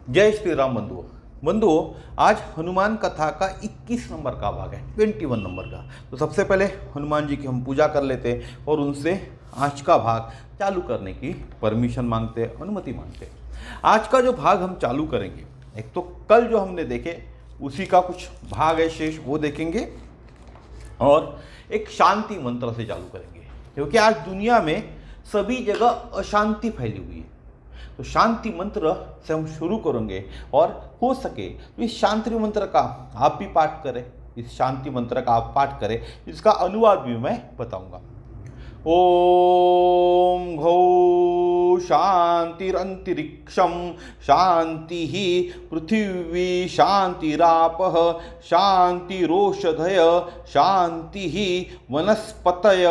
जय श्री राम बंधुओं। बंधुओं, आज हनुमान कथा का 21 नंबर का भाग है, 21 नंबर का। तो सबसे पहले हनुमान जी की हम पूजा कर लेते हैं और उनसे आज का भाग चालू करने की परमिशन मांगते हैं, अनुमति मांगते हैं। आज का जो भाग हम चालू करेंगे, एक तो कल जो हमने देखे उसी का कुछ भाग है शेष, वो देखेंगे और एक शांति मंत्र से चालू करेंगे, क्योंकि आज दुनिया में सभी जगह अशांति फैली हुई है। तो शांति मंत्र से हम शुरू करेंगे और हो सके तो इस शांति मंत्र का आप भी पाठ करें, इस शांति मंत्र का आप पाठ करें, इसका अनुवाद भी मैं बताऊंगा। ओम घौ शांतिरंतरिक्षम शांति पृथिवी शांतिरापः शांतिरोषधय शांति वनस्पतय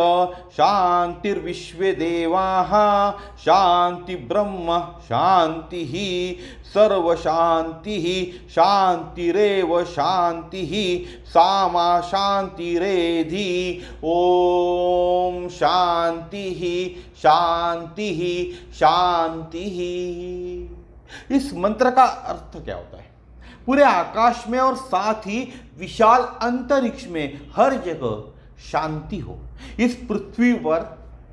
शांतिर्विश्वे देवाः शांति ब्रह्म शांति सर्वशांति शांतिरेव शांति सामा शांतिरेधि। ओम शांति शांति शांति। इस मंत्र का अर्थ क्या होता है? पूरे आकाश में और साथ ही विशाल अंतरिक्ष में हर जगह शांति हो। इस पृथ्वी पर,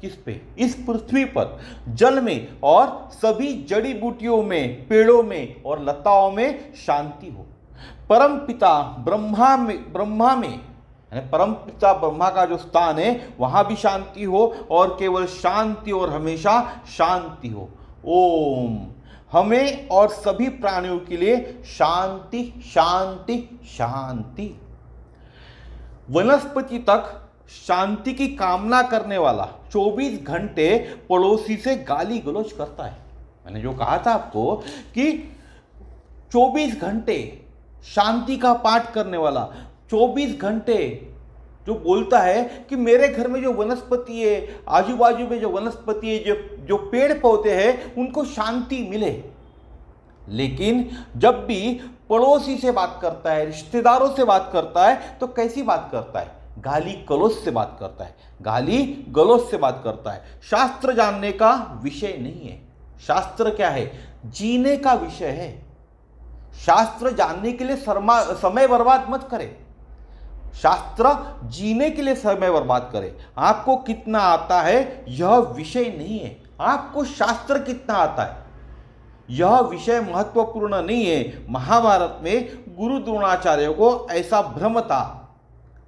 किस पे? इस पृथ्वी पर जल में और सभी जड़ी बूटियों में, पेड़ों में और लताओं में शांति हो। परम पिता ब्रह्मा में परम पिता ब्रह्मा का जो स्थान है वहां भी शांति हो और केवल शांति और हमेशा शांति हो। ओम हमें और सभी प्राणियों के लिए शांति शांति शांति। वनस्पति तक शांति की कामना करने वाला 24 घंटे पड़ोसी से गाली गलौज करता है। मैंने जो कहा था आपको कि 24 घंटे शांति का पाठ करने वाला 24 घंटे जो बोलता है कि मेरे घर में जो वनस्पति है, आजू बाजू में जो वनस्पति है, जो पेड़ पौधे हैं, उनको शांति मिले। लेकिन जब भी पड़ोसी से बात करता है, रिश्तेदारों से बात करता है, तो कैसी बात करता है? गाली गलौज से बात करता है, गाली गलौज से बात करता है। शास्त्र जानने का विषय नहीं है। शास्त्र क्या है? जीने का विषय है। शास्त्र जानने के लिए समय बर्बाद मत करें। शास्त्र जीने के लिए समय बर्बाद करें। आपको कितना आता है यह विषय नहीं है, आपको शास्त्र कितना आता है यह विषय महत्वपूर्ण नहीं है। महाभारत में गुरु द्रोणाचार्य को ऐसा भ्रम था।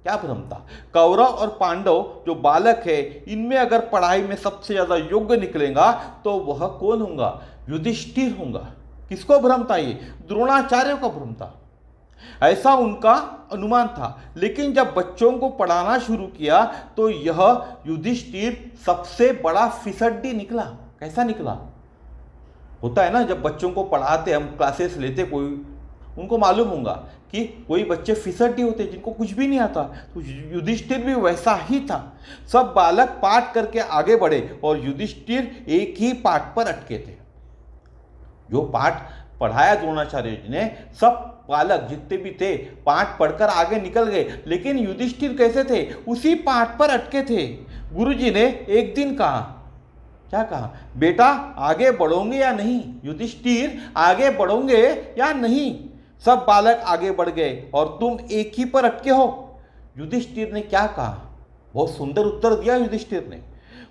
क्या भ्रम था? कौरव और पांडव जो बालक है, इनमें अगर पढ़ाई में सबसे ज्यादा योग्य निकलेगा तो वह कौन होगा? युधिष्ठिर होगा। किसको भ्रम था? ये द्रोणाचार्य का भ्रम था। ऐसा उनका अनुमान था। लेकिन जब बच्चों को पढ़ाना शुरू किया तो यह युधिष्ठिर सबसे बड़ा फिसड्डी निकला। कैसा निकला? होता है ना, जब बच्चों को पढ़ाते, हम क्लासेस लेते, कोई उनको मालूम होगा कि कोई बच्चे फिसड्डी होते जिनको कुछ भी नहीं आता। तो युधिष्ठिर भी वैसा ही था। सब बालक पाठ करके आगे बढ़े और युधिष्ठिर एक ही पाठ पर अटके थे। जो पाठ पढ़ाया द्रोणाचार्य जी ने, सब बालक जितने भी थे पाठ पढ़कर आगे निकल गए। लेकिन युधिष्ठिर कैसे थे? उसी पाठ पर अटके थे। गुरुजी ने एक दिन कहा, क्या कहा? बेटा आगे बढ़ोगे या नहीं? युधिष्ठिर आगे बढ़ोगे या नहीं? सब बालक आगे बढ़ गए और तुम एक ही पर अटके हो। युधिष्ठिर ने क्या कहा? बहुत सुंदर उत्तर दिया युधिष्ठिर ने।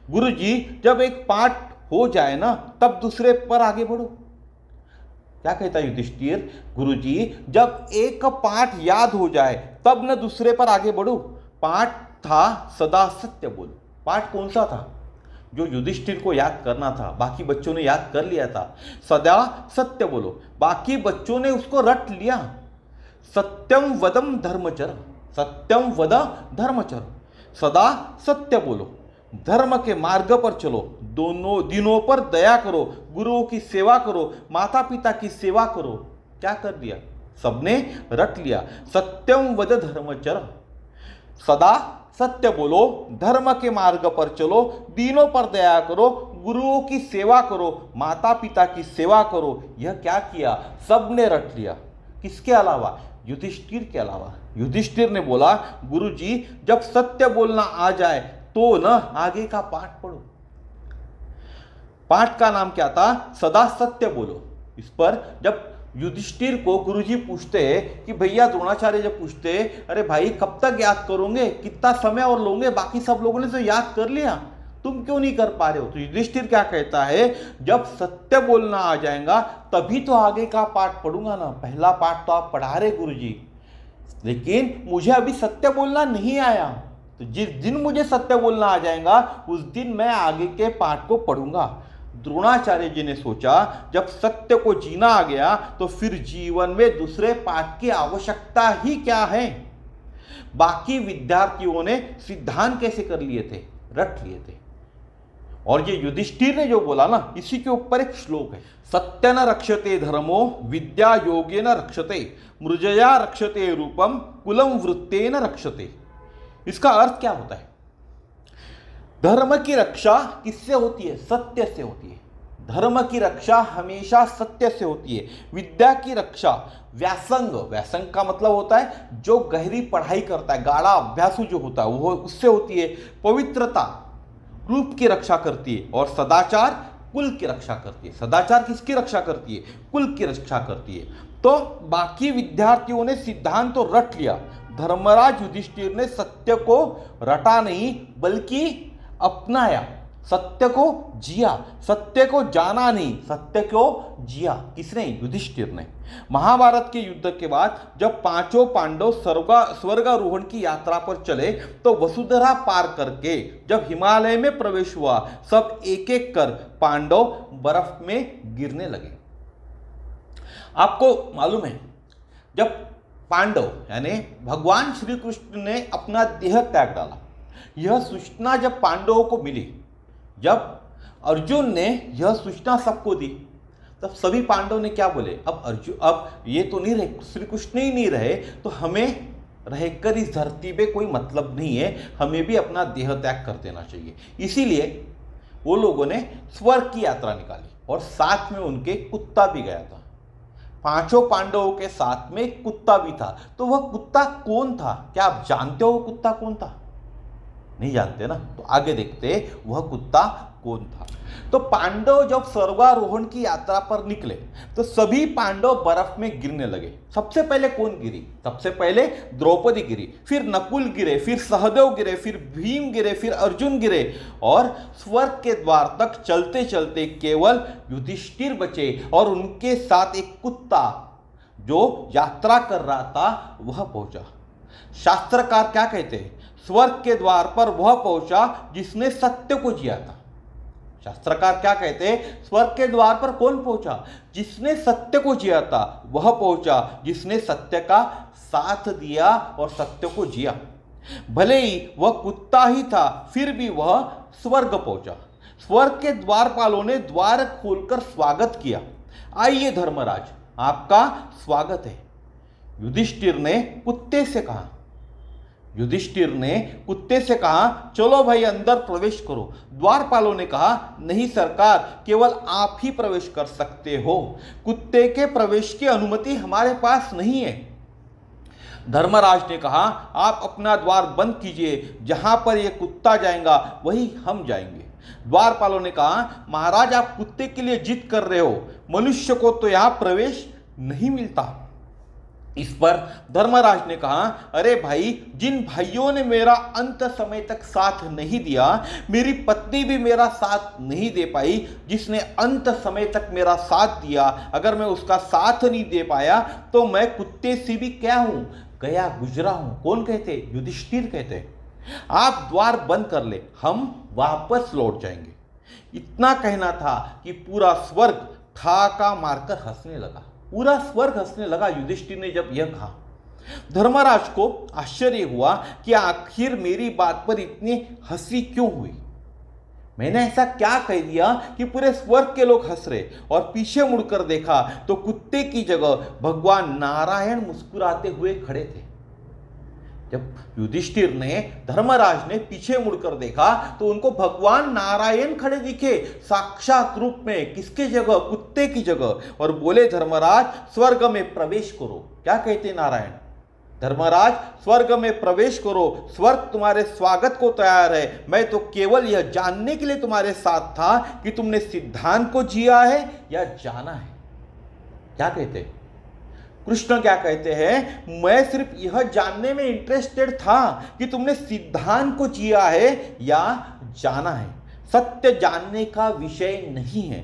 गुरुजी, जब एक पाठ हो जाए ना, तब दूसरे पर आगे बढ़ो। क्या कहता है युधिष्ठिर? गुरुजी, जब एक पाठ याद हो जाए तब न दूसरे पर आगे बढ़ो। पाठ था सदा सत्य बोलो। पाठ कौन सा था? जो युधिष्ठिर को याद करना था, बाकी बच्चों ने याद कर लिया था। सदा सत्य बोलो, बाकी बच्चों ने उसको रट लिया। सत्यम वदम धर्मचर, सत्यम वद धर्मचर। सदा सत्य बोलो, धर्म के मार्ग पर चलो, दोनों दिनों पर दया करो, गुरुओं की सेवा करो, माता पिता की सेवा करो। क्या कर दिया? सबने रट लिया। सत्यम वद धर्मचर, सदा सत्य बोलो, धर्म के मार्ग पर चलो, दीनों पर दया करो, गुरुओं की सेवा करो, माता पिता की सेवा करो। यह क्या किया? सबने रट लिया। किसके अलावा? युधिष्ठिर के अलावा। युधिष्ठिर ने बोला, गुरुजी, जब सत्य बोलना आ जाए तो न आगे का पाठ पढ़ो। पाठ का नाम क्या था? सदा सत्य बोलो। इस पर जब युधिष्ठिर को गुरुजी पूछते कि भैया, द्रोणाचार्य जब पूछते अरे भाई कब तक याद करोगे, कितना समय और लोगे, बाकी सब लोगों ने तो याद कर लिया, तुम क्यों नहीं कर पा रहे हो? तो युधिष्ठिर क्या कहता है, जब सत्य बोलना आ जाएगा तभी तो आगे का पाठ पढ़ूंगा ना, पहला पाठ तो आप पढ़ा रहे गुरुजी, लेकिन मुझे अभी सत्य बोलना नहीं आया, तो जिस दिन मुझे सत्य बोलना आ जाएगा उस दिन मैं आगे के पाठ को पढ़ूंगा। द्रोणाचार्य जी ने सोचा जब सत्य को जीना आ गया तो फिर जीवन में दूसरे पाठ की आवश्यकता ही क्या है। बाकी विद्यार्थियों ने सिद्धांत कैसे कर लिए थे, रट लिए थे, और ये युधिष्ठिर ने जो बोला ना, इसी के ऊपर एक श्लोक है, सत्य न रक्षते धर्मो विद्या योगे न रक्षते मृजया रक्षते रूपम कुलम वृत्ते न रक्षते। इसका अर्थ क्या होता है? धर्म की रक्षा किससे होती है? सत्य से होती है। धर्म की रक्षा हमेशा सत्य से होती है। विद्या की रक्षा व्यासंग, व्यासंग का मतलब होता है जो गहरी पढ़ाई करता है, गाढ़ा अभ्यासु जो होता है वो उससे होती है। पवित्रता रूप की रक्षा करती है, और सदाचार कुल की रक्षा करती है। सदाचार किसकी रक्षा करती है? कुल की रक्षा करती है। तो बाकी विद्यार्थियों ने सिद्धांत तो रट लिया, धर्मराज युधिष्ठिर ने सत्य को रटा नहीं बल्कि अपनाया, सत्य को जिया, सत्य को जाना नहीं, सत्य को जिया। किसने? युधिष्ठिर ने। महाभारत के युद्ध के बाद जब पांचों पांडव स्वर्गारोहण की यात्रा पर चले तो वसुंधरा पार करके जब हिमालय में प्रवेश हुआ, सब एक एक कर पांडव बर्फ में गिरने लगे। आपको मालूम है, जब पांडव यानी भगवान श्री कृष्ण ने अपना देह त्याग डाला, यह सूचना जब पांडवों को मिली, जब अर्जुन ने यह सूचना सबको दी, तब सभी पांडव ने क्या बोले, अब ये तो नहीं रहे, श्री कृष्ण ही नहीं रहे तो हमें रहकर इस धरती पे कोई मतलब नहीं है, हमें भी अपना देह त्याग कर देना चाहिए। इसीलिए वो लोगों ने स्वर्ग की यात्रा निकाली और साथ में उनके कुत्ता भी गया था। पांचों पांडवों के साथ में एक कुत्ता भी था। तो वह कुत्ता कौन था? क्या आप जानते हो वो कुत्ता कौन था? नहीं जानते ना, तो आगे देखते वह कुत्ता कौन था। तो पांडव जब स्वर्गारोहण की यात्रा पर निकले तो सभी पांडव बर्फ में गिरने लगे। सबसे पहले कौन गिरी? सबसे पहले द्रौपदी गिरी, फिर नकुल गिरे, फिर सहदेव गिरे, फिर भीम गिरे, फिर अर्जुन गिरे, और स्वर्ग के द्वार तक चलते चलते केवल युधिष्ठिर बचे और उनके साथ एक कुत्ता जो यात्रा कर रहा था वह पहुंचा। शास्त्रकार क्या कहते हैं? स्वर्ग के द्वार पर वह पहुंचा जिसने सत्य को जिया था। शास्त्रकार क्या कहते हैं? स्वर्ग के द्वार पर कौन पहुंचा? जिसने सत्य को जिया था वह पहुंचा जिसने सत्य का साथ दिया और सत्य को जिया। भले ही वह कुत्ता ही था फिर भी वह स्वर्ग पहुंचा। स्वर्ग के द्वारपालों ने द्वार खोलकर स्वागत किया। आइए धर्मराज, आपका स्वागत है। युधिष्ठिर ने कुत्ते से कहा चलो भाई अंदर प्रवेश करो। द्वारपालों ने कहा नहीं सरकार, केवल आप ही प्रवेश कर सकते हो, कुत्ते के प्रवेश की अनुमति हमारे पास नहीं है। धर्मराज ने कहा आप अपना द्वार बंद कीजिए, जहां पर यह कुत्ता जाएगा वही हम जाएंगे। द्वारपालों ने कहा महाराज आप कुत्ते के लिए जिद कर रहे हो, मनुष्य को तो यहां प्रवेश नहीं मिलता। इस पर धर्मराज ने कहा अरे भाई, जिन भाइयों ने मेरा अंत समय तक साथ नहीं दिया, मेरी पत्नी भी मेरा साथ नहीं दे पाई, जिसने अंत समय तक मेरा साथ दिया, अगर मैं उसका साथ नहीं दे पाया तो मैं कुत्ते से भी क्या हूं, गया गुजरा हूं। कौन कहते? युधिष्ठिर कहते। आप द्वार बंद कर ले, हम वापस लौट जाएंगे। इतना कहना था कि पूरा स्वर्ग ठाका मारकर हंसने लगा। पूरा स्वर्ग हंसने लगा युधिष्ठिर ने जब यह कहा। धर्मराज को आश्चर्य हुआ कि आखिर मेरी बात पर इतनी हंसी क्यों हुई। मैंने ऐसा क्या कह दिया कि पूरे स्वर्ग के लोग हंस रहे? और पीछे मुड़कर देखा तो कुत्ते की जगह भगवान नारायण मुस्कुराते हुए खड़े थे। जब युधिष्ठिर ने, धर्मराज ने पीछे मुड़कर देखा तो उनको भगवान नारायण खड़े दिखे साक्षात रूप में। किसके जगह? कुत्ते की जगह। और बोले धर्मराज स्वर्ग में प्रवेश करो। क्या कहते नारायण? धर्मराज स्वर्ग में प्रवेश करो, स्वर्ग तुम्हारे स्वागत को तैयार है। मैं तो केवल यह जानने के लिए तुम्हारे साथ था कि तुमने सिद्धांत को जिया है या जाना है। क्या कहते? कृष्ण क्या कहते हैं, मैं सिर्फ यह जानने में इंटरेस्टेड था कि तुमने सिद्धांत को जिया है या जाना है, सत्य जानने का विषय नहीं है।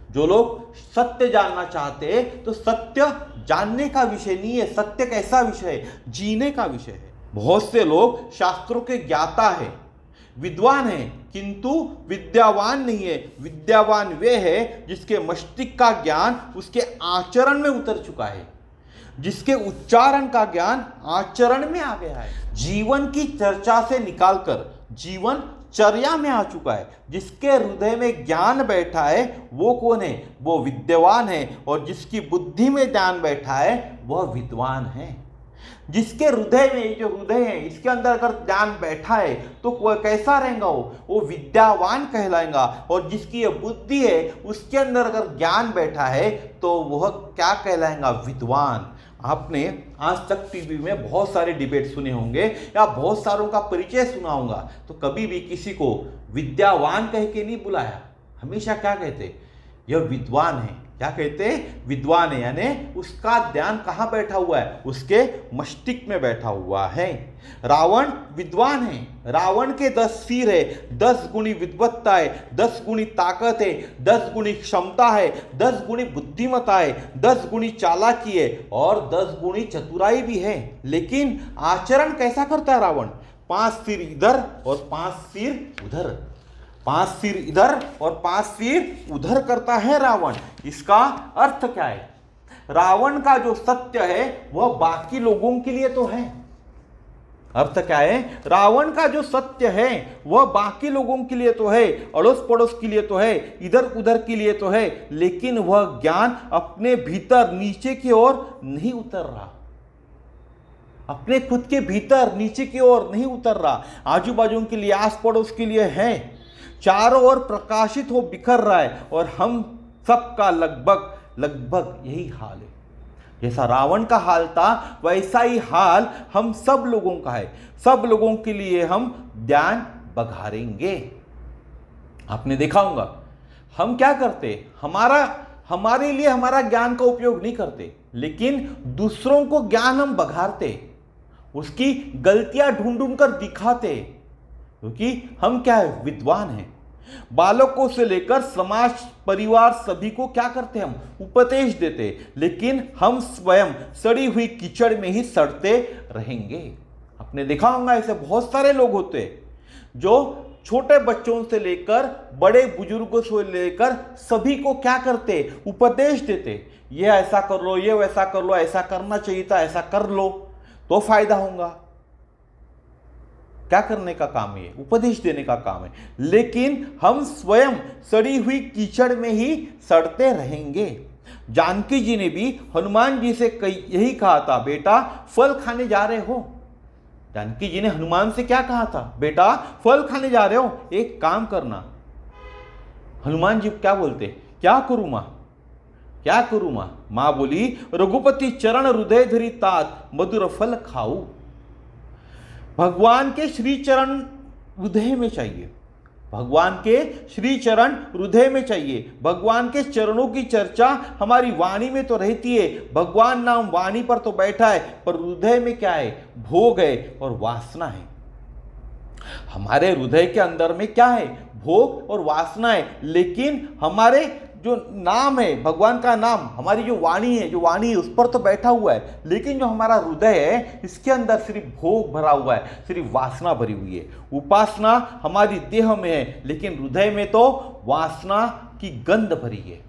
जो लोग सत्य जानना चाहते हैं तो सत्य जानने का विषय नहीं है, सत्य कैसा विषय है, जीने का विषय है। बहुत से लोग शास्त्रों के ज्ञाता है, विद्वान है, किंतु विद्यावान नहीं है। विद्यावान वे है जिसके मस्तिष्क का ज्ञान उसके आचरण में उतर चुका है, जिसके उच्चारण का ज्ञान आचरण में आ गया है, जीवन की चर्चा से निकालकर जीवन चर्या में आ चुका है। जिसके हृदय में ज्ञान बैठा है वो कौन है, वो विद्यावान है। और जिसकी बुद्धि में ज्ञान बैठा है वह विद्वान है। जिसके हृदय में, जो हृदय है इसके अंदर अगर ज्ञान बैठा है तो कैसा रहेगा, वो विद्यावान कहलाएगा। और जिसकी ये बुद्धि है उसके अंदर अगर ज्ञान बैठा है तो वह क्या कहलाएगा, विद्वान। आपने आज तक टीवी में बहुत सारे डिबेट सुने होंगे या बहुत सारों का परिचय सुना होगा, तो कभी भी किसी को विद्यावान कह के नहीं बुलाया, हमेशा क्या कहते, यह विद्वान है। क्या कहते, विद्वान है, यानी उसका ध्यान कहाँ बैठा हुआ है, उसके मस्तिष्क में बैठा हुआ है। रावण विद्वान है, रावण के 10 सिर है, 10 गुणी विद्वत्ता है, 10 गुणी ताकत है, 10 गुणी क्षमता है, 10 गुणी बुद्धिमत्ता है, 10 गुणी चालाकी है और 10 गुणी चतुराई भी है। लेकिन आचरण कैसा करता है रावण, 5 सिर इधर और 5 सिर उधर, 5 सिर इधर और 5 सिर उधर करता है रावण। इसका अर्थ क्या है, रावण का जो सत्य है वह बाकी लोगों के लिए तो है। अर्थ क्या है, रावण का जो सत्य है वह बाकी लोगों के लिए तो है, अड़ोस पड़ोस के लिए तो है, इधर उधर के लिए तो है, लेकिन वह ज्ञान अपने भीतर नीचे की ओर नहीं उतर रहा, अपने खुद के भीतर नीचे की ओर नहीं उतर रहा। आजू बाजू के लिए, आस पड़ोस के लिए है, चारों ओर प्रकाशित हो बिखर रहा है। और हम सबका लगभग यही हाल है। जैसा रावण का हाल था वैसा ही हाल हम सब लोगों का है। सब लोगों के लिए हम ध्यान बघारेंगे। आपने देखा होगा हम क्या करते, हमारे लिए हमारा ज्ञान का उपयोग नहीं करते, लेकिन दूसरों को ज्ञान हम बघारते, उसकी गलतियां ढूंढ कर दिखाते, क्योंकि हम क्या है, विद्वान हैं। बालकों से लेकर समाज परिवार सभी को क्या करते, हम उपदेश देते, लेकिन हम स्वयं सड़ी हुई कीचड़ में ही सड़ते रहेंगे। आपने देखा होगा ऐसे बहुत सारे लोग होते जो छोटे बच्चों से लेकर बड़े बुजुर्गों से लेकर सभी को क्या करते, उपदेश देते, ये ऐसा कर लो, ये वैसा कर लो, ऐसा करना चाहिए था, ऐसा कर लो तो फायदा होगा। क्या करने का काम है, उपदेश देने का काम है, लेकिन हम स्वयं सड़ी हुई कीचड़ में ही सड़ते रहेंगे। जानकी जी ने भी हनुमान जी से यही कहा था, बेटा फल खाने जा रहे हो। जानकी जी ने हनुमान से क्या कहा था, बेटा फल खाने जा रहे हो, एक काम करना। हनुमान जी क्या बोलते, क्या करूं मां, क्या करूं मां। मां बोली, रघुपति चरण हृदय धरी तात मधुर फल खाऊ। भगवान के श्री चरण हृदय में चाहिए, भगवान के श्री चरण हृदय में चाहिए। भगवान के चरणों की चर्चा हमारी वाणी में तो रहती है, भगवान नाम वाणी पर तो बैठा है, पर हृदय में क्या है, भोग है और वासना है। हमारे हृदय के अंदर में क्या है, भोग और वासना है, लेकिन हमारे जो नाम है, भगवान का नाम, हमारी जो वाणी है उस पर तो बैठा हुआ है, लेकिन जो हमारा हृदय है इसके अंदर सिर्फ भोग भरा हुआ है, सिर्फ वासना भरी हुई है। उपासना हमारी देह में है, लेकिन हृदय में तो वासना की गंध भरी है।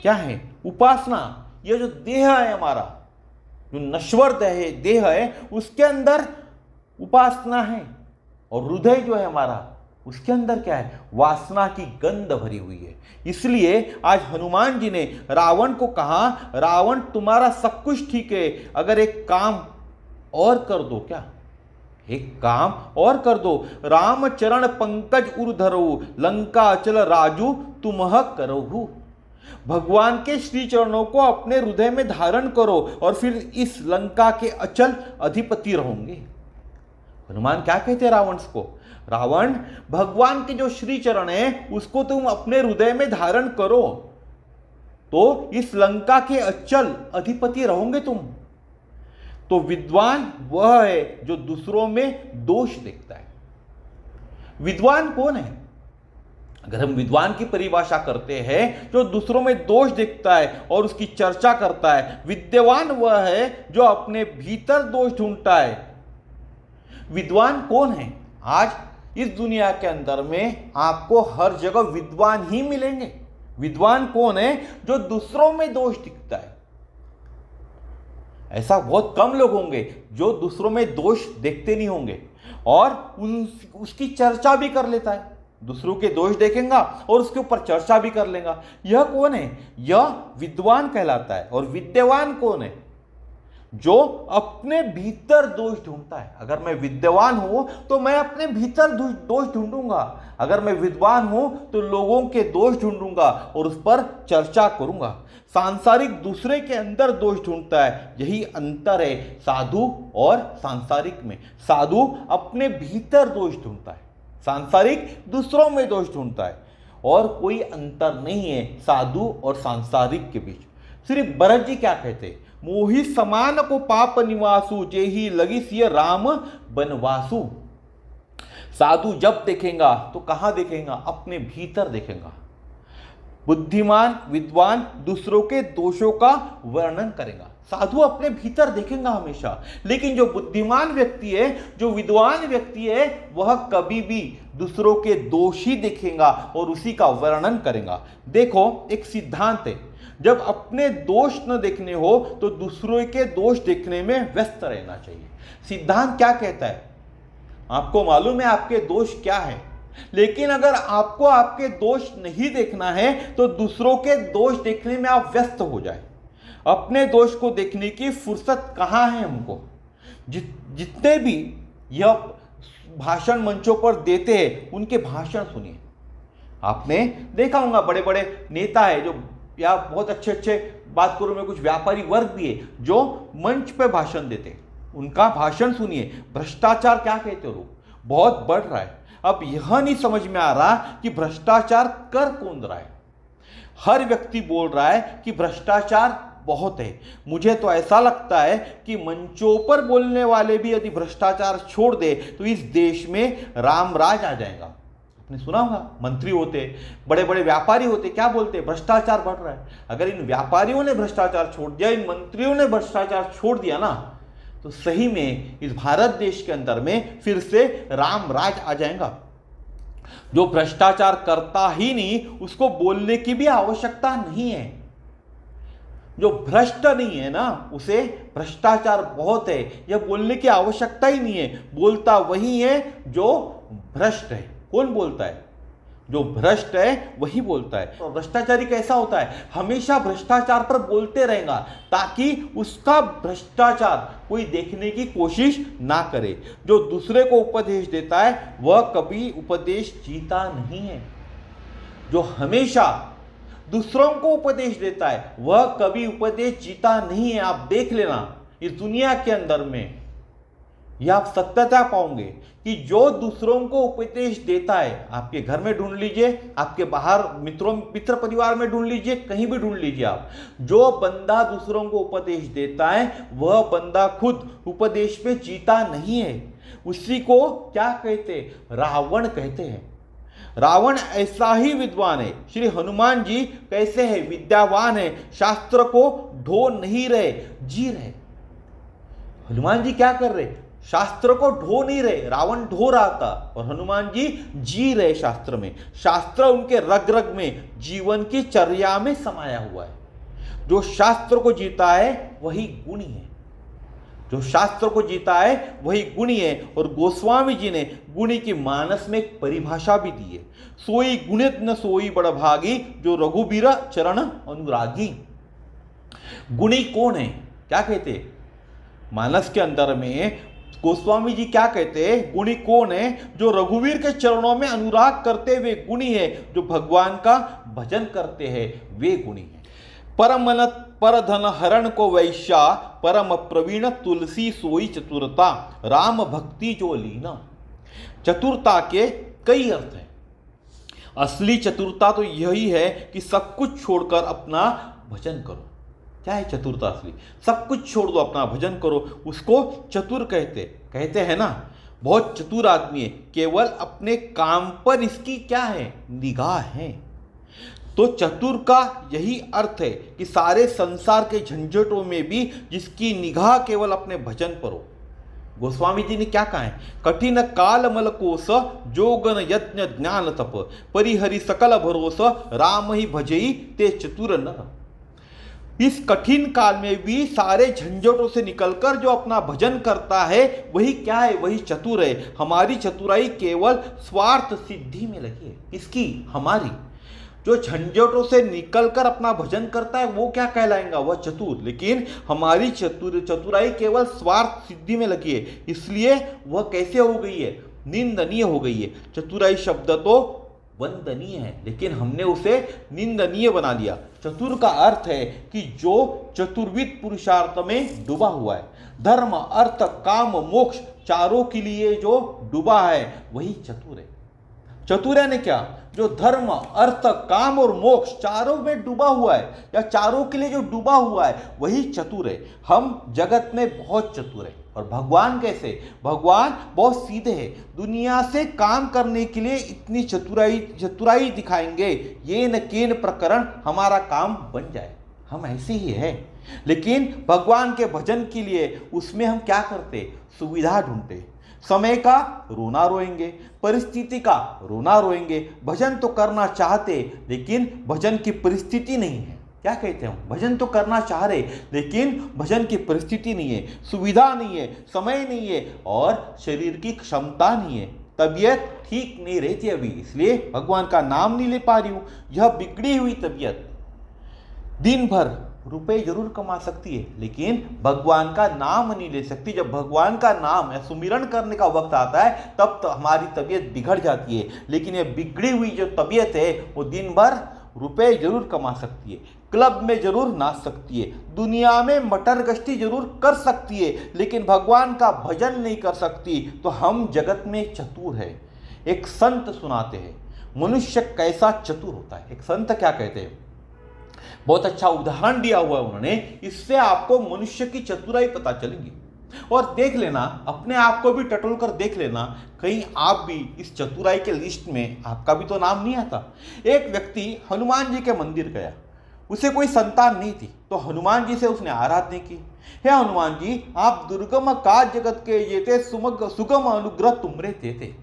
क्या है उपासना, ये जो देह है हमारा, जो नश्वर देह है उसके अंदर उपासना है, और हृदय जो है हमारा उसके अंदर क्या है, वासना की गंध भरी हुई है। इसलिए आज हनुमान जी ने रावण को कहा, रावण तुम्हारा सब कुछ ठीक है, अगर एक काम और कर दो, क्या एक काम और कर दो, राम चरण पंकज उर धरो, लंका अचल राजू तुमह करहु। भगवान के श्री चरणों को अपने हृदय में धारण करो और फिर इस लंका के अचल अधिपति रहोगे। हनुमान क्या कहते हैं रावण को, रावण भगवान के जो श्री चरण है उसको तुम अपने हृदय में धारण करो, तो इस लंका के अचल अधिपति रहोगे तुम। तो विद्वान वह है जो दूसरों में दोष देखता है। विद्वान कौन है? अगर हम विद्वान की परिभाषा करते हैं, जो दूसरों में दोष देखता है और उसकी चर्चा करता है। विद्वान वह है जो अपने भीतर दोष ढूंढता है। विद्वान कौन है? आज इस दुनिया के अंदर में आपको हर जगह विद्वान ही मिलेंगे। विद्वान कौन है? जो दूसरों में दोष दिखता है। ऐसा बहुत कम लोग होंगे जो दूसरों में दोष देखते नहीं होंगे और उसकी चर्चा भी कर लेता है। दूसरों के दोष देखेगा और उसके ऊपर चर्चा भी कर लेगा। यह कौन है? यह विद्वान कहलाता है। और विद्वान कौन है? जो अपने भीतर दोष ढूंढता है। अगर मैं विद्वान हूं तो मैं अपने भीतर दोष ढूंढूंगा। अगर मैं विद्वान हूं तो लोगों के दोष ढूंढूंगा और उस पर चर्चा करूंगा। सांसारिक दूसरे के अंदर दोष ढूंढता है। यही अंतर है साधु और सांसारिक में। साधु अपने भीतर दोष ढूंढता है, सांसारिक दूसरों में दोष ढूंढता है। और कोई अंतर नहीं है साधु और सांसारिक के बीच। श्री भरत जी क्या कहते हैं? मोहि समान को पाप निवासु, जेहि लगी सिय राम बनवासु। साधु जब देखेगा तो कहां देखेगा? अपने भीतर देखेगा। बुद्धिमान विद्वान दूसरों के दोषों का वर्णन करेगा। साधु अपने भीतर देखेगा हमेशा। लेकिन जो बुद्धिमान व्यक्ति है, जो विद्वान व्यक्ति है, वह कभी भी दूसरों के दोष ही देखेगा और उसी का वर्णन करेगा। देखो, एक सिद्धांत है, जब अपने दोष न देखने हो तो दूसरों के दोष देखने में व्यस्त रहना चाहिए। सिद्धांत क्या कहता है? आपको मालूम है आपके दोष क्या है, लेकिन अगर आपको आपके दोष नहीं देखना है तो दूसरों के दोष देखने में आप व्यस्त हो जाए। अपने दोष को देखने की फुर्सत कहाँ है हमको? जितने भी यह भाषण मंचों पर देते हैं उनके भाषण सुनिए। आपने देखा होगा बड़े बड़े नेता है जो, या बहुत अच्छे अच्छे, बात करूं मैं, कुछ व्यापारी वर्ग भी है जो मंच पे भाषण देते हैं। उनका भाषण सुनिए। भ्रष्टाचार क्या कहते हो, बहुत बढ़ रहा है। अब यह नहीं समझ में आ रहा कि भ्रष्टाचार कर कौन रहा है। हर व्यक्ति बोल रहा है कि भ्रष्टाचार बहुत है। मुझे तो ऐसा लगता है कि मंचों पर बोलने वाले भी यदि भ्रष्टाचार छोड़ दे तो इस देश में राम राज आ जाएगा। आपने सुना होगा, मंत्री होते, बड़े बड़े व्यापारी होते, क्या बोलते? भ्रष्टाचार बढ़ रहा है। अगर इन व्यापारियों ने भ्रष्टाचार छोड़ दिया, इन मंत्रियों ने भ्रष्टाचार छोड़ दिया ना, तो सही में इस भारत देश के अंदर में फिर से राम राज आ जाएगा। जो भ्रष्टाचार करता ही नहीं, उसको बोलने की भी आवश्यकता नहीं है। जो भ्रष्ट नहीं है ना, उसे भ्रष्टाचार बहुत है, यह बोलने की आवश्यकता ही नहीं है। बोलता वही है जो भ्रष्ट है। कौन बोलता है? जो भ्रष्ट है वही बोलता है। और भ्रष्टाचारी कैसा होता है? हमेशा भ्रष्टाचार पर बोलते रहेगा ताकि उसका भ्रष्टाचार कोई देखने की कोशिश ना करे। जो दूसरे को उपदेश देता है वह कभी उपदेश जीता नहीं है। जो हमेशा दूसरों को उपदेश देता है वह कभी उपदेश जीता नहीं है। आप देख लेना, इस दुनिया के अंदर में यह आप सत्यता पाओगे कि जो दूसरों को उपदेश देता है, आपके घर में ढूंढ लीजिए, आपके बाहर मित्र परिवार में ढूंढ लीजिए, कहीं भी ढूंढ लीजिए आप, जो बंदा दूसरों को उपदेश देता है वह बंदा खुद उपदेश में जीता नहीं है। उसी को क्या कहते? रावण कहते हैं। रावण ऐसा ही विद्वान है। श्री हनुमान जी कैसे है? विद्यावान है, शास्त्र को ढो नहीं रहे, जी रहे। हनुमान जी क्या कर रहे? शास्त्र को ढो नहीं रहे। रावण ढो रहा था और हनुमान जी जी रहे शास्त्र में। शास्त्र उनके रग रग में, जीवन की चर्या में समाया हुआ है। जो शास्त्र को जीता है वही गुणी है। जो शास्त्र को जीता है वही गुणी है। और गोस्वामी जी ने गुणी की मानस में एक परिभाषा भी दी है। सोई गुणित न सोई बड़भागी, जो रघुबीर चरण अनुरागी। गुणी कौन है? क्या कहते? मानस के अंदर में गोस्वामी जी क्या कहते हैं? गुणी कौन है? जो रघुवीर के चरणों में अनुराग करते वे गुणी है। जो भगवान का भजन करते हैं वे गुणी है। परम पर धन हरण को वैश्या, परम प्रवीण तुलसी सोई चतुरता, राम भक्ति जो लीना। चतुरता के कई अर्थ हैं। असली चतुरता तो यही है कि सब कुछ छोड़कर अपना भजन करो। क्या है चतुरता असली? सब कुछ छोड़ दो, अपना भजन करो, उसको चतुर कहते हैं ना। बहुत चतुर आदमी है, केवल अपने काम पर इसकी क्या है, निगाह है। तो चतुर का यही अर्थ है कि सारे संसार के झंझटों में भी जिसकी निगाह केवल अपने भजन पर हो। गोस्वामी जी ने क्या कहा है, कठिन काल मल कोस जोगन यज्ञ ज्ञान तप परिहरि सकल भरोस राम ही भजई ते चतुर नर। इस कठिन काल में भी सारे झंझटों से निकलकर जो अपना भजन करता है वही क्या है, वही चतुर है। हमारी चतुराई केवल स्वार्थ सिद्धि में लगी है। किसकी? हमारी। जो झंझटों से निकलकर अपना भजन करता है वो क्या कहलाएगा, वह चतुर। लेकिन हमारी चतुराई केवल स्वार्थ सिद्धि में लगी है, इसलिए वह कैसे हो गई है, निंदनीय हो गई है। चतुराई शब्द तो वंदनीय है, लेकिन हमने उसे निंदनीय बना लिया। चतुर का अर्थ है कि जो चतुर्विध पुरुषार्थ में डूबा हुआ है, धर्म अर्थ काम मोक्ष चारों के लिए जो डूबा है वही चतुर है। चतुर है ने क्या, जो धर्म अर्थ काम और मोक्ष चारों में डूबा हुआ है, या चारों के लिए जो डूबा हुआ है वही चतुर है। हम जगत में बहुत चतुर है। और भगवान कैसे? भगवान बहुत सीधे हैं, दुनिया से काम करने के लिए इतनी चतुराई दिखाएंगे ये न केन प्रकरण हमारा काम बन जाए। हम ऐसे ही है, लेकिन भगवान के भजन के लिए उसमें हम क्या करते, सुविधा ढूंढते। समय का रोना रोएंगे, परिस्थिति का रोना रोएंगे। भजन तो करना चाहते लेकिन भजन की परिस्थिति नहीं है। क्या कहते हैं, भजन तो करना चाह रहे लेकिन भजन की परिस्थिति नहीं है, सुविधा नहीं है, समय नहीं है और शरीर की क्षमता नहीं है, तबीयत ठीक नहीं रहती अभी, इसलिए भगवान का नाम नहीं ले पा रही हूं। यह बिगड़ी हुई तबीयत दिन भर रुपए जरूर कमा सकती है लेकिन भगवान का नाम नहीं ले सकती। जब भगवान का नाम या सुमिरन करने का वक्त आता है तब तो हमारी तबीयत बिगड़ जाती है। लेकिन ये बिगड़ी हुई जो तबीयत है वो दिन भर रुपए जरूर कमा सकती है, क्लब में जरूर नाच सकती है, दुनिया में मटर गश्ती जरूर कर सकती है, लेकिन भगवान का भजन नहीं कर सकती। तो हम जगत में चतुर है। एक संत सुनाते हैं मनुष्य कैसा चतुर होता है। एक संत क्या कहते हैं, बहुत अच्छा उदाहरण दिया हुआ है उन्होंने, इससे आपको मनुष्य की चतुराई पता चलेगी। और देख लेना, अपने आप को भी टटोल कर देख लेना, कहीं आप भी इस चतुराई के लिस्ट में आपका भी तो नाम नहीं आता। एक व्यक्ति हनुमान जी के मंदिर गया, उसे कोई संतान नहीं थी, तो हनुमान जी से उसने आराधना की, हे हनुमान जी आप दुर्गम काज जगत के जेते सुगम अनुग्रह तुमरे देते।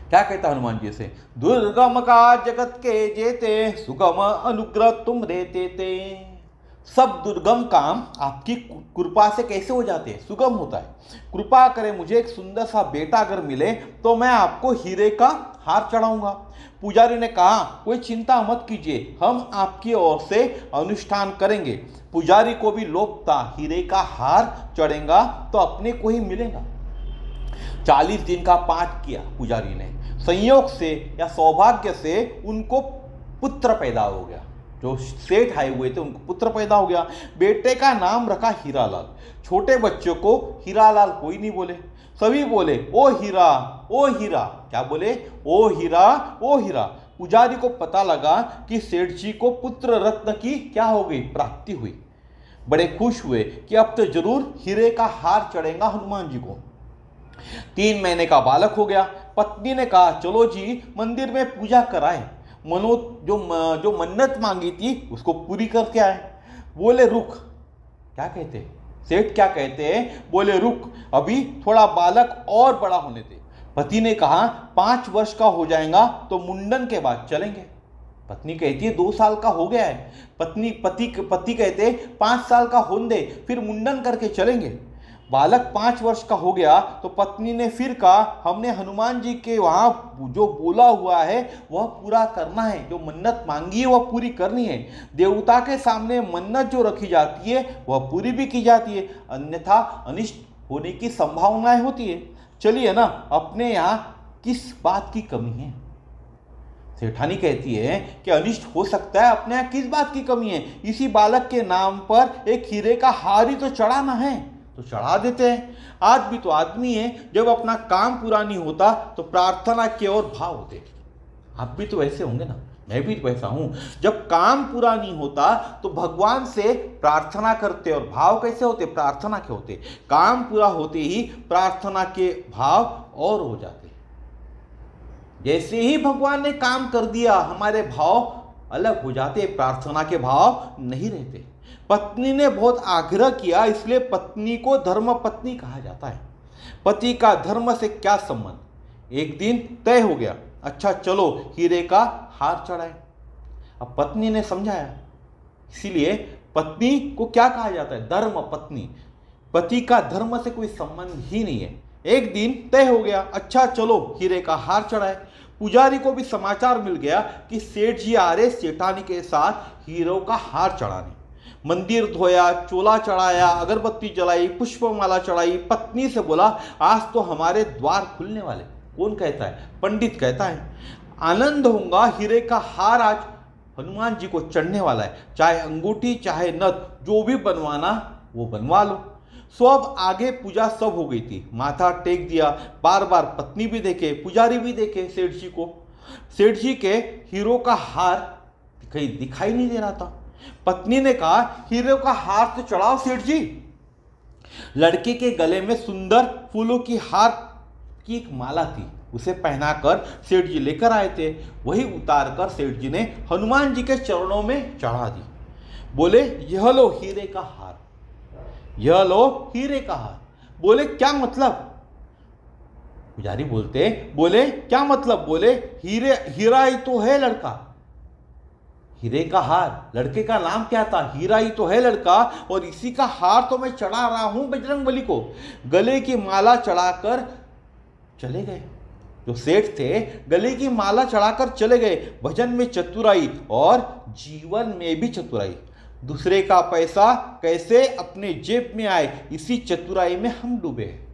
क्या कहता हनुमान जी से, दुर्गम काज जगत के जेते सुगम अनुग्रह तुम रहते थे। सब दुर्गम काम आपकी कृपा से कैसे हो जाते हैं, सुगम होता है। कृपा करें मुझे एक सुंदर सा बेटा अगर मिले तो मैं आपको हीरे का हार चढ़ाऊंगा। पुजारी ने कहा कोई चिंता मत कीजिए, हम आपकी ओर से अनुष्ठान करेंगे। पुजारी को भी लोभ था, हीरे का हार चढ़ेगा तो अपने को ही मिलेगा। 40 दिन का पाठ किया पुजारी ने, संयोग से या सौभाग्य से उनको पुत्र पैदा हो गया। जो सेठ आए हुए थे उनको पुत्र पैदा हो गया। बेटे का नाम रखा हीरालाल। छोटे बच्चों को हीरालाल कोई नहीं बोले, सभी बोले ओ हीरा ओ हीरा। क्या बोले, ओ हीरा ओ हीरा। पुजारी को पता लगा कि सेठ जी को पुत्र रत्न की क्या हो गई, प्राप्ति हुई। बड़े खुश हुए कि अब तो जरूर हीरे का हार चढ़ेगा हनुमान जी को। 3 महीने का बालक हो गया। पत्नी ने कहा चलो जी मंदिर में पूजा कराए, जो मन्नत मांगी थी उसको पूरी करके आए। बोले रुक, क्या कहते सेठ, क्या कहते हैं, बोले रुक अभी थोड़ा बालक और बड़ा होने दे। पति ने कहा 5 वर्ष का हो जाएगा तो मुंडन के बाद चलेंगे। पत्नी कहती है 2 साल का हो गया है। पति कहते 5 साल का होने दे फिर मुंडन करके चलेंगे। बालक 5 वर्ष का हो गया तो पत्नी ने फिर कहा हमने हनुमान जी के वहाँ जो बोला हुआ है वह पूरा करना है, जो मन्नत मांगी है वह पूरी करनी है। देवता के सामने मन्नत जो रखी जाती है वह पूरी भी की जाती है, अन्यथा अनिष्ट होने की संभावनाएं होती है। चलिए ना, अपने यहाँ किस बात की कमी है। सेठानी कहती है कि अनिष्ट हो सकता है, अपने यहाँ किस बात की कमी है। इसी बालक के नाम पर एक हीरे का हार ही तो चढ़ाना है तो चढ़ा देते हैं। आज भी तो आदमी है, जब अपना काम पूरा नहीं होता तो प्रार्थना की ओर भाव होते। आप भी तो वैसे होंगे ना, मैं भी वैसा हूं। जब काम पूरा नहीं होता तो भगवान से प्रार्थना करते, और भाव कैसे होते, प्रार्थना के होते। काम पूरा होते ही प्रार्थना के भाव और हो जाते। जैसे ही भगवान ने काम कर दिया, हमारे भाव अलग हो जाते, प्रार्थना के भाव नहीं रहते। पत्नी ने बहुत आग्रह किया, इसलिए पत्नी को धर्म पत्नी कहा जाता है। पति का धर्म से क्या संबंध। एक दिन तय हो गया, अच्छा चलो हीरे का हार चढ़ाए। अब पत्नी ने समझाया, इसीलिए पत्नी को क्या कहा जाता है, धर्म पत्नी। पति का धर्म से कोई संबंध ही नहीं है। एक दिन तय हो गया, अच्छा चलो हीरे का हार चढ़ाए। पुजारी को भी समाचार मिल गया कि सेठ जी आ रहे सेठानी के साथ हीरो का हार चढ़ाने। मंदिर धोया, चोला चढ़ाया, अगरबत्ती जलाई, पुष्पमाला चढ़ाई। पत्नी से बोला, आज तो हमारे द्वार खुलने वाले। कौन कहता है, पंडित कहता है। आनंद होगा, हीरे का हार आज हनुमान जी को चढ़ने वाला है। चाहे अंगूठी चाहे नथ, जो भी बनवाना वो बनवा लो। सो अब आगे पूजा सब हो गई थी, माथा टेक दिया। बार बार पत्नी भी देखे, पुजारी भी देखे सेठ जी को। सेठ जी के हीरो का हार कहीं दिखाई नहीं दे रहा था। पत्नी ने कहा, हीरो का हार तो चढ़ाओ सेठ जी। लड़के के गले में सुंदर फूलों की हार की एक माला थी, उसे पहनाकर सेठ जी लेकर आए थे। वही उतार कर सेठ जी ने हनुमान जी के चरणों में चढ़ा दी। बोले, यह लो हीरे का हार, यह लो हीरे का हार। बोले, क्या मतलब। पुजारी बोले क्या मतलब। बोले, हीरा ही तो है लड़का। हीरे का हार, लड़के का नाम क्या था, हीरा ही तो है लड़का, और इसी का हार तो मैं चढ़ा रहा हूं बजरंगबली को। गले की माला चढ़ाकर चले गए। जो सेठ थे गले की माला चढ़ाकर चले गए। भजन में चतुराई और जीवन में भी चतुराई। दूसरे का पैसा कैसे अपने जेब में आए, इसी चतुराई में हम डूबे हैं।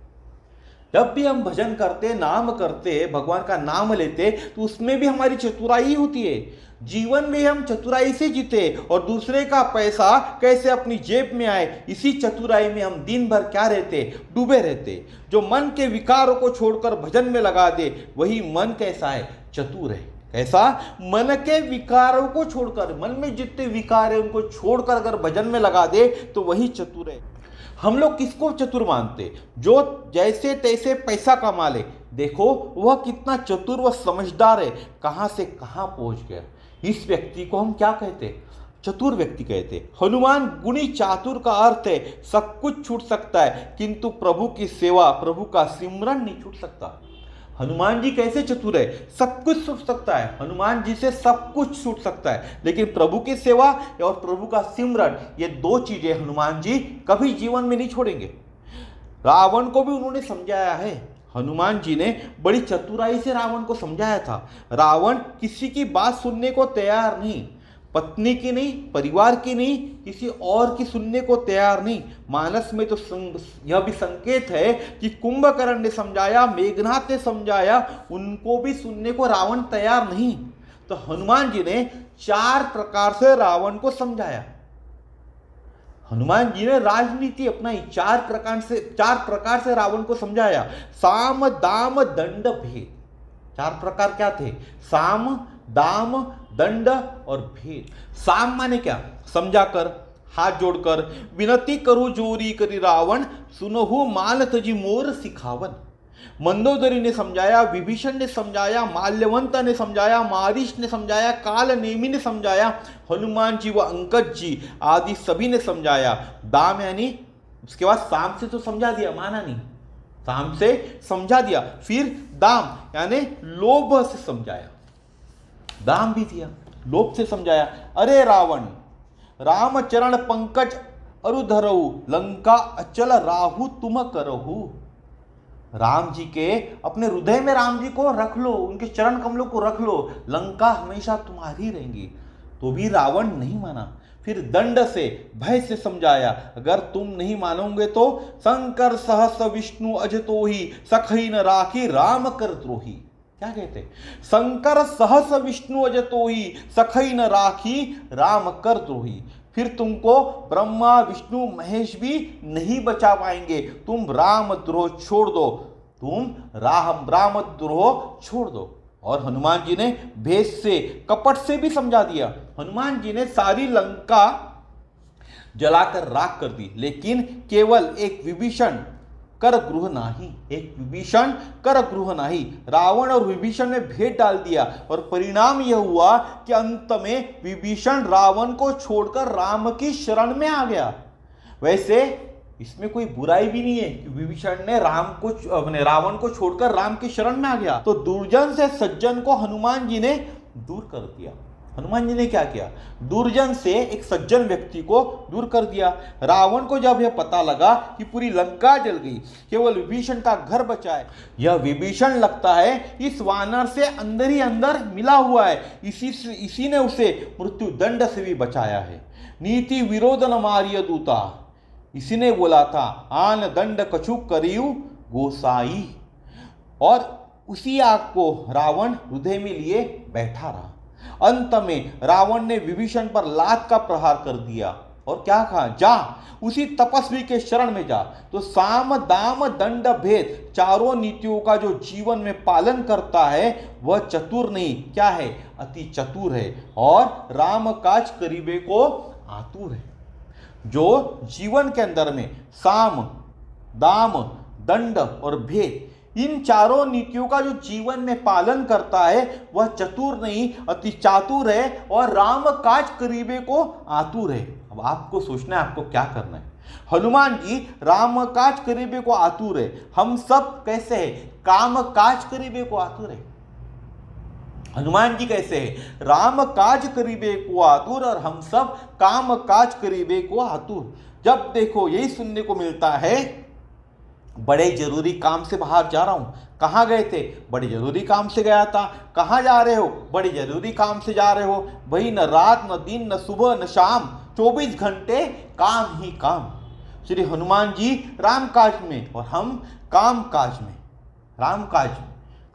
जब भी हम भजन करते, नाम करते, भगवान का नाम लेते, तो उसमें भी हमारी चतुराई होती है। जीवन में हम चतुराई से जीते, और दूसरे का पैसा कैसे अपनी जेब में आए, इसी चतुराई में हम दिन भर क्या रहते, डूबे रहते। जो मन के विकारों को छोड़कर भजन में लगा दे, वही मन कैसा है, चतुर है। कैसा, मन के विकारों को छोड़कर, मन में जितने विकार है उनको छोड़कर अगर भजन में लगा दे तो वही चतुर है। हम लोग किसको चतुर मानते, जो जैसे तैसे पैसा कमा ले। देखो वह कितना चतुर व समझदार है, कहां से कहां पहुंच गया। इस व्यक्ति को हम क्या कहते, चतुर व्यक्ति कहते। हनुमान गुणी चातुर का अर्थ है सब कुछ छूट सकता है, किंतु प्रभु की सेवा, प्रभु का सिमरन नहीं छूट सकता। हनुमान जी कैसे चतुर है, सब कुछ छूट सकता है, हनुमान जी से सब कुछ छूट सकता है, लेकिन प्रभु की सेवा और प्रभु का सिमरन, ये दो चीजें हनुमान जी कभी जीवन में नहीं छोड़ेंगे। रावण को भी उन्होंने समझाया है। हनुमान जी ने बड़ी चतुराई से रावण को समझाया था। रावण किसी की बात सुनने को तैयार नहीं, पत्नी की नहीं, परिवार की नहीं, किसी और की सुनने को तैयार नहीं। मानस में तो यह भी संकेत है कि कुंभकर्ण ने समझाया, मेघनाथ ने समझाया, उनको भी सुनने को रावण तैयार नहीं। तो हनुमान जी ने 4 प्रकार से रावण को समझाया। हनुमान जी ने राजनीति अपनाई, 4 प्रकार से रावण को समझाया। साम दाम दंड भेद, 4 प्रकार क्या थे, साम दाम दंड और भेद। साम माने क्या, समझाकर, हाथ जोड़कर, विनती करू जोरी करी रावण, सुनहु मान तजी मोर सिखावन। मंदोदरी ने समझाया, विभीषण ने समझाया, माल्यवंत ने समझाया, मारीश ने समझाया, काल नेमी ने समझाया, हनुमान जी व अंकज जी आदि सभी ने समझाया। दाम यानी उसके बाद साम से तो समझा दिया, माना नहीं, साम से समझा दिया। फिर दाम यानी लोभ से समझाया, दाम भी दिया, लोभ से समझाया। अरे रावण, राम चरण पंकज अरुधरऊ, लंका अचल राहु तुम करहु। राम जी के अपने हृदय में राम जी को रख लो, उनके चरण कमलों को रख लो, लंका हमेशा तुम्हारी रहेंगी। तो भी रावण नहीं माना। फिर दंड से, भय से समझाया, अगर तुम नहीं मानोगे तो शंकर सहस विष्णु अजतो ही, सखई न राखी राम कर द्रोही। क्या कहते, शंकर सहस विष्णु अजतो ही, सखई न राखी राम कर द्रोही। फिर तुमको ब्रह्मा विष्णु महेश भी नहीं बचा पाएंगे, तुम राम द्रोह छोड़ दो, तुम राम द्रोह छोड़ दो। और हनुमान जी ने भेष से, कपट से भी समझा दिया। हनुमान जी ने सारी लंका जलाकर राख कर दी, लेकिन केवल एक विभीषण कर गृह नाही, एक विभीषण कर गृह नाही। रावण और विभीषण ने भेद डाल दिया और परिणाम यह हुआ कि अंत में विभीषण रावण को छोड़कर राम की शरण में आ गया। वैसे इसमें कोई बुराई भी नहीं है कि विभीषण ने रावण को छोड़कर राम की शरण में आ गया। तो दुर्जन से सज्जन को हनुमान जी ने दूर कर दिया। हनुमान जी ने क्या किया? दुर्जन से एक सज्जन व्यक्ति को दूर कर दिया। रावण को जब यह पता लगा कि पूरी लंका जल गई, केवल विभीषण का घर बचा है, यह विभीषण लगता है इस वानर से अंदर ही अंदर मिला हुआ है, इसी ने उसे मृत्यु दंड से भी बचाया है। नीति विरोध न मारिय दूता, इसी ने बोला था आन दंड कछु करियु गोसाई। और उसी आग को रावण हृदय में लिए बैठा रहा। अंत में रावण ने विभीषण पर लात का प्रहार कर दिया और क्या कहा? जा उसी तपस्वी के शरण में जा। तो साम दाम दंड भेद चारों नीतियों का जो जीवन में पालन करता है वह चतुर नहीं, क्या है? अति चतुर है और राम काज करीबे को आतुर है। जो जीवन के अंदर में साम, दाम, दंड और भेद, इन चारों नीतियों का जो जीवन में पालन करता है वह चतुर नहीं, अति चातुर है और राम काज करीबे को आतुर है। अब आपको सोचना है आपको क्या करना है। हनुमान जी राम काज करीबे को आतुर है, हम सब कैसे है? काम काज करीबे को आतुर है। हनुमान जी कैसे है? राम काज करीबे को आतुर और हम सब काम काज करीबे को आतुर। जब देखो यही सुनने को मिलता है, बड़े जरूरी काम से बाहर जा रहा हूं। कहां गए थे? बड़े जरूरी काम से गया था। कहां जा रहे हो? बड़े जरूरी काम से जा रहे हो। भाई न रात न दिन न सुबह न शाम, 24 घंटे काम ही काम। श्री हनुमान जी राम काज में और हम काम काज में। राम काज में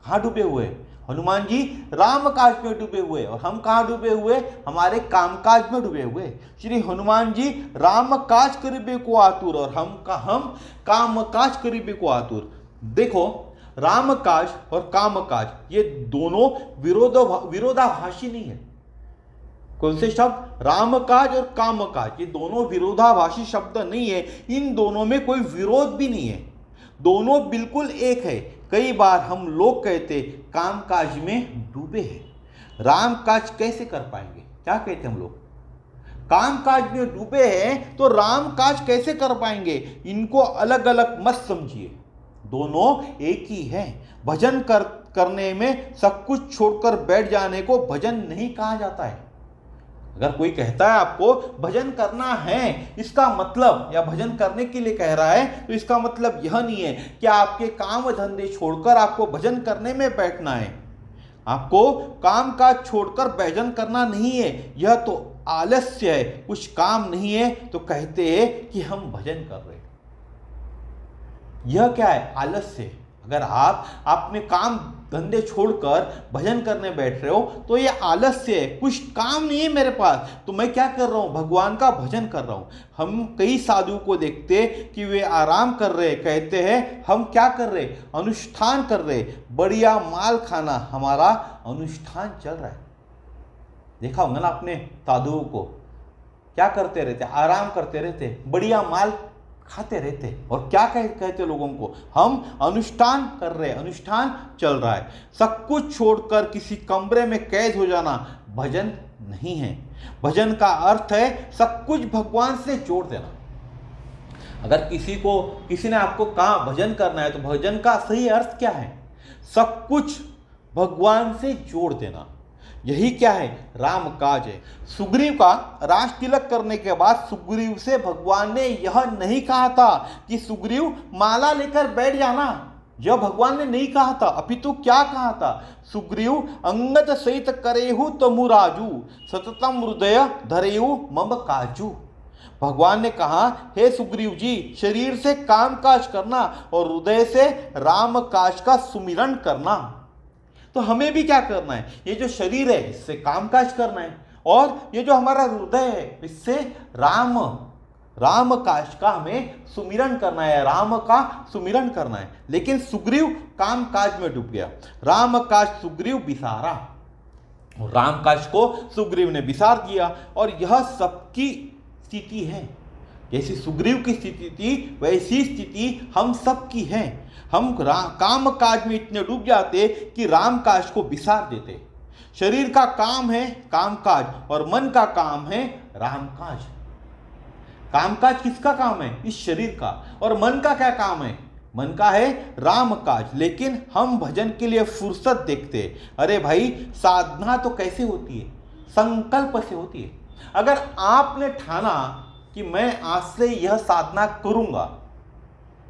कहां डूबे हुए? हनुमान जी राम काज में डूबे हुए और हम कहाँ डूबे हुए? हमारे कामकाज में डूबे हुए। श्री हनुमान जी राम काज करीबे को आतुर और हम काम काज करीबे को आतुर। देखो राम काज और काम काज ये दोनों विरोधाभासी नहीं है। कौन से शब्द? राम काज और काम काज, ये दोनों विरोधाभासी शब्द नहीं है। इन दोनों में कोई विरोध भी नहीं है, दोनों बिल्कुल एक है। कई बार हम लोग कहते काम काज में डूबे हैं, राम काज कैसे कर पाएंगे? क्या कहते हम लोग? काम काज में डूबे हैं तो राम काज कैसे कर पाएंगे? इनको अलग अलग मत समझिए, दोनों एक ही है। भजन करने में सब कुछ छोड़कर बैठ जाने को भजन नहीं कहा जाता है। अगर कोई कहता है आपको भजन करना है, इसका मतलब, या भजन करने के लिए कह रहा है, तो इसका मतलब यह नहीं है कि आपके काम धंधे छोड़कर आपको भजन करने में बैठना है। आपको काम काज छोड़कर भजन करना नहीं है, यह तो आलस्य है। कुछ काम नहीं है तो कहते हैं कि हम भजन कर रहे हैं। यह क्या है? आलस्य। अगर आप अपने काम धंधे छोड़कर भजन करने बैठ रहे हो तो ये आलस्य है, कुछ काम नहीं है मेरे पास तो मैं क्या कर रहा हूँ? भगवान का भजन कर रहा हूँ। हम कई साधुओं को देखते कि वे आराम कर रहे, कहते हैं हम क्या कर रहे? अनुष्ठान कर रहे, बढ़िया माल खाना, हमारा अनुष्ठान चल रहा है। देखा होगा ना आपने साधुओं को, क्या करते रहते? आराम करते रहते, बढ़िया माल खाते रहते और क्या कहते लोगों को? हम अनुष्ठान कर रहे, अनुष्ठान चल रहा है। सब कुछ छोड़कर किसी कमरे में कैद हो जाना भजन नहीं है। भजन का अर्थ है सब कुछ भगवान से जोड़ देना। अगर किसी ने आपको कहा भजन करना है तो भजन का सही अर्थ क्या है? सब कुछ भगवान से जोड़ देना। यही क्या है? राम काज है। सुग्रीव का राज तिलक करने के बाद सुग्रीव से भगवान ने यह नहीं कहा था कि सुग्रीव माला लेकर बैठ जाना, यह भगवान ने नहीं कहा था। अपितु क्या कहा था? सुग्रीव अंगद सहित करेहु तमु राजू, सततम हृदय धरेहु मम काजू। भगवान ने कहा हे सुग्रीव जी, शरीर से काम काज करना और हृदय से राम काज का सुमिरन करना। तो हमें भी क्या करना है? ये जो शरीर है इससे कामकाज करना है और ये जो हमारा हृदय है इससे राम राम काज का हमें सुमिरन करना है, राम का सुमिरन करना है। लेकिन सुग्रीव काम काज में डूब गया। राम काज सुग्रीव बिसारा, राम काज को सुग्रीव ने बिसार दिया। और यह सबकी स्थिति है, जैसी सुग्रीव की स्थिति थी वैसी स्थिति हम सब की है। हम काम काज में इतने डूब जाते कि राम काज को बिसार देते। शरीर का काम है काम काज और मन का काम है राम काज। कामकाज किसका काम है? इस शरीर का। और मन का क्या काम है? मन का है राम काज। लेकिन हम भजन के लिए फुर्सत देखते हैं। अरे भाई, साधना तो कैसे होती है? संकल्प से होती है। अगर आपने ठाना कि मैं आज से यह साधना करूंगा,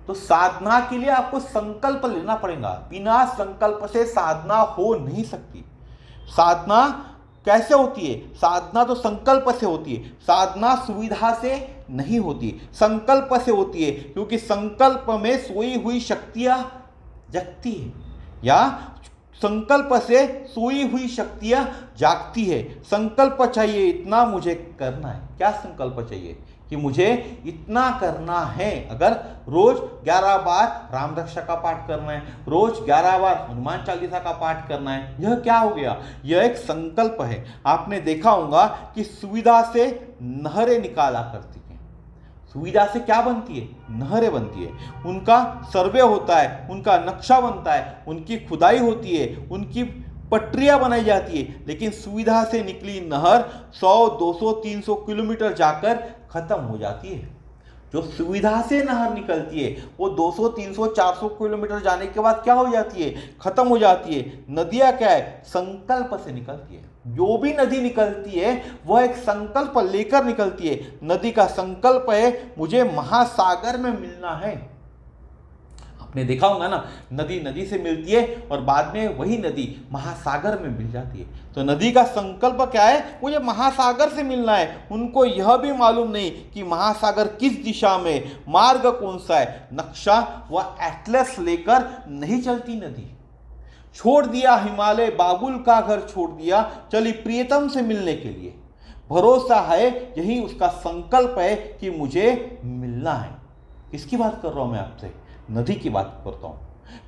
तो साधना के लिए आपको संकल्प लेना पड़ेगा। बिना संकल्प से साधना हो नहीं सकती। साधना कैसे होती है? साधना तो संकल्प से होती है। साधना सुविधा से नहीं होती, संकल्प से होती है। क्योंकि संकल्प में सोई हुई शक्तियां जगती है, या संकल्प से सोई हुई शक्तियां जागती है। संकल्प चाहिए, इतना मुझे करना है। क्या संकल्प चाहिए? कि मुझे इतना करना है। अगर रोज 11 बार राम रक्षा का पाठ करना है, रोज 11 बार हनुमान चालीसा का पाठ करना है, यह क्या हो गया? यह एक संकल्प है। आपने देखा होगा कि सुविधा से नहरें निकाला करती हैं। सुविधा से क्या बनती है? नहरें बनती है। उनका सर्वे होता है, उनका नक्शा बनता है, उनकी खुदाई होती है, उनकी पटरियां बनाई जाती है। लेकिन सुविधा से निकली नहर 100, 200, 300 किलोमीटर जाकर खत्म हो जाती है। जो सुविधा से नहर निकलती है वो 200, 300, 400 किलोमीटर जाने के बाद क्या हो जाती है? खत्म हो जाती है। नदियां क्या है? संकल्प से निकलती है। जो भी नदी निकलती है वह एक संकल्प लेकर निकलती है। नदी का संकल्प है मुझे महासागर में मिलना है। आपने देखा होगा ना, नदी नदी से मिलती है और बाद में वही नदी महासागर में मिल जाती है। तो नदी का संकल्प क्या है? मुझे महासागर से मिलना है। उनको यह भी मालूम नहीं कि महासागर किस दिशा में, मार्ग कौन सा है। नक्शा व एटलस लेकर नहीं चलती नदी। छोड़ दिया हिमालय, बाबुल का घर छोड़ दिया, चली प्रियतम से मिलने के लिए। भरोसा है, यही उसका संकल्प है कि मुझे मिलना है। किसकी बात कर रहा हूं मैं आपसे? नदी की बात करता हूं।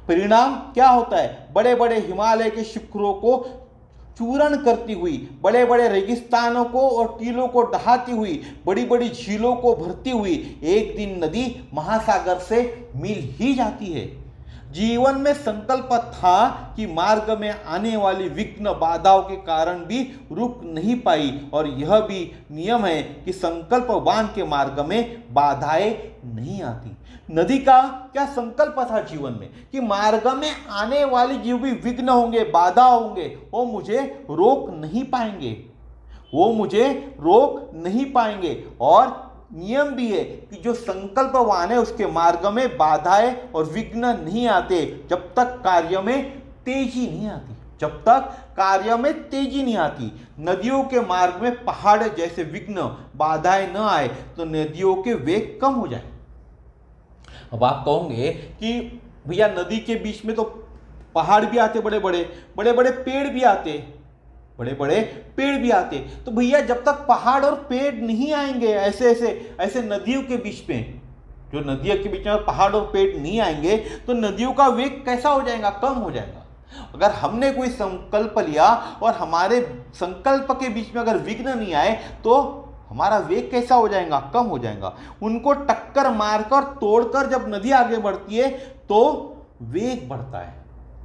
परिणाम क्या होता है? बड़े बड़े हिमालय के शिखरों को चूर्ण करती हुई, बड़े बड़े रेगिस्तानों को और टीलों को ढहाती हुई, बड़ी बड़ी झीलों को भरती हुई एक दिन नदी महासागर से मिल ही जाती है। जीवन में संकल्प था कि मार्ग में आने वाली विघ्न बाधाओं के कारण भी रुक नहीं पाई। और यह भी नियम है कि संकल्पवान के मार्ग में बाधाएं नहीं आती। नदी का क्या संकल्प था जीवन में? कि मार्ग में आने वाली जो भी विघ्न होंगे, बाधा होंगे, वो मुझे रोक नहीं पाएंगे, वो मुझे रोक नहीं पाएंगे। और नियम भी है कि जो संकल्पवान है उसके मार्ग में बाधाएं और विघ्न नहीं आते जब तक कार्य में तेजी नहीं आती। जब तक कार्य में तेजी नहीं आती। नदियों के मार्ग में पहाड़ जैसे विघ्न, बाधाएं न आए तो नदियों के वेग कम हो जाए। अब आप कहोगे कि भैया नदी के बीच में तो पहाड़ भी आते, बड़े बड़े पेड़ भी आते, बड़े बड़े पेड़ भी आते। तो भैया जब तक पहाड़ और पेड़ नहीं आएंगे ऐसे नदियों के बीच में, जो नदियों के बीच में पहाड़ और पेड़ नहीं आएंगे तो नदियों का वेग कैसा हो जाएगा? कम हो जाएगा। अगर हमने कोई संकल्प लिया और हमारे संकल्प के बीच में अगर विघ्न नहीं आए तो हमारा वेग कैसा हो जाएगा? कम हो जाएगा। उनको टक्कर मारकर तोड़कर जब नदी आगे बढ़ती है तो वेग बढ़ता है।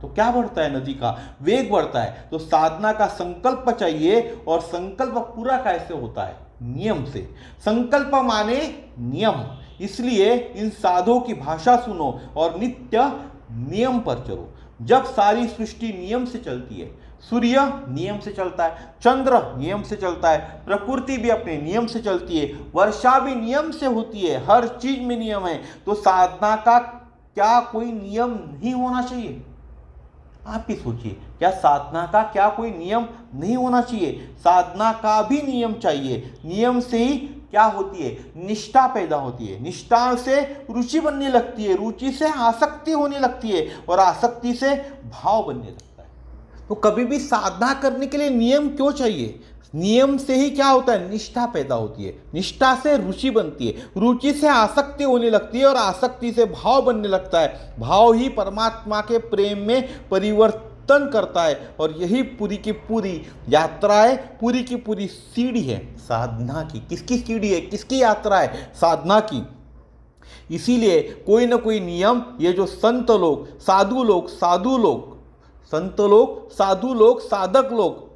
तो क्या बढ़ता है? नदी का वेग बढ़ता है। तो साधना का संकल्प चाहिए। और संकल्प पूरा कैसे होता है? नियम से। संकल्प माने नियम। इसलिए इन साधुओं की भाषा सुनो और नित्य नियम पर चलो। जब सारी सृष्टि नियम से चलती है, सूर्य नियम से चलता है, चंद्र नियम से चलता है, प्रकृति भी अपने नियम से चलती है, वर्षा भी नियम से होती है, हर चीज में नियम है। तो साधना का क्या कोई नियम नहीं होना चाहिए? आप ही सोचिए, क्या साधना का क्या कोई नियम नहीं होना चाहिए? साधना का भी नियम चाहिए। नियम से ही क्या होती है? निष्ठा पैदा होती है। निष्ठा से रुचि बनने लगती है, रुचि से आसक्ति होने लगती है और आसक्ति से भाव बनने लगता है। तो कभी भी साधना करने के लिए नियम क्यों चाहिए? नियम से ही क्या होता है, निष्ठा पैदा होती है, निष्ठा से रुचि बनती है, रुचि से आसक्ति होने लगती है और आसक्ति से भाव बनने लगता है, भाव ही परमात्मा के प्रेम में परिवर्तन करता है। और यही पूरी की पूरी यात्रा है, पूरी की पूरी सीढ़ी है साधना की। किसकी सीढ़ी है, किसकी यात्रा है, साधना की। इसीलिए कोई ना कोई नियम ये जो संत लोग, साधु लोग, संत लोग, साधु लोग, साधक लोग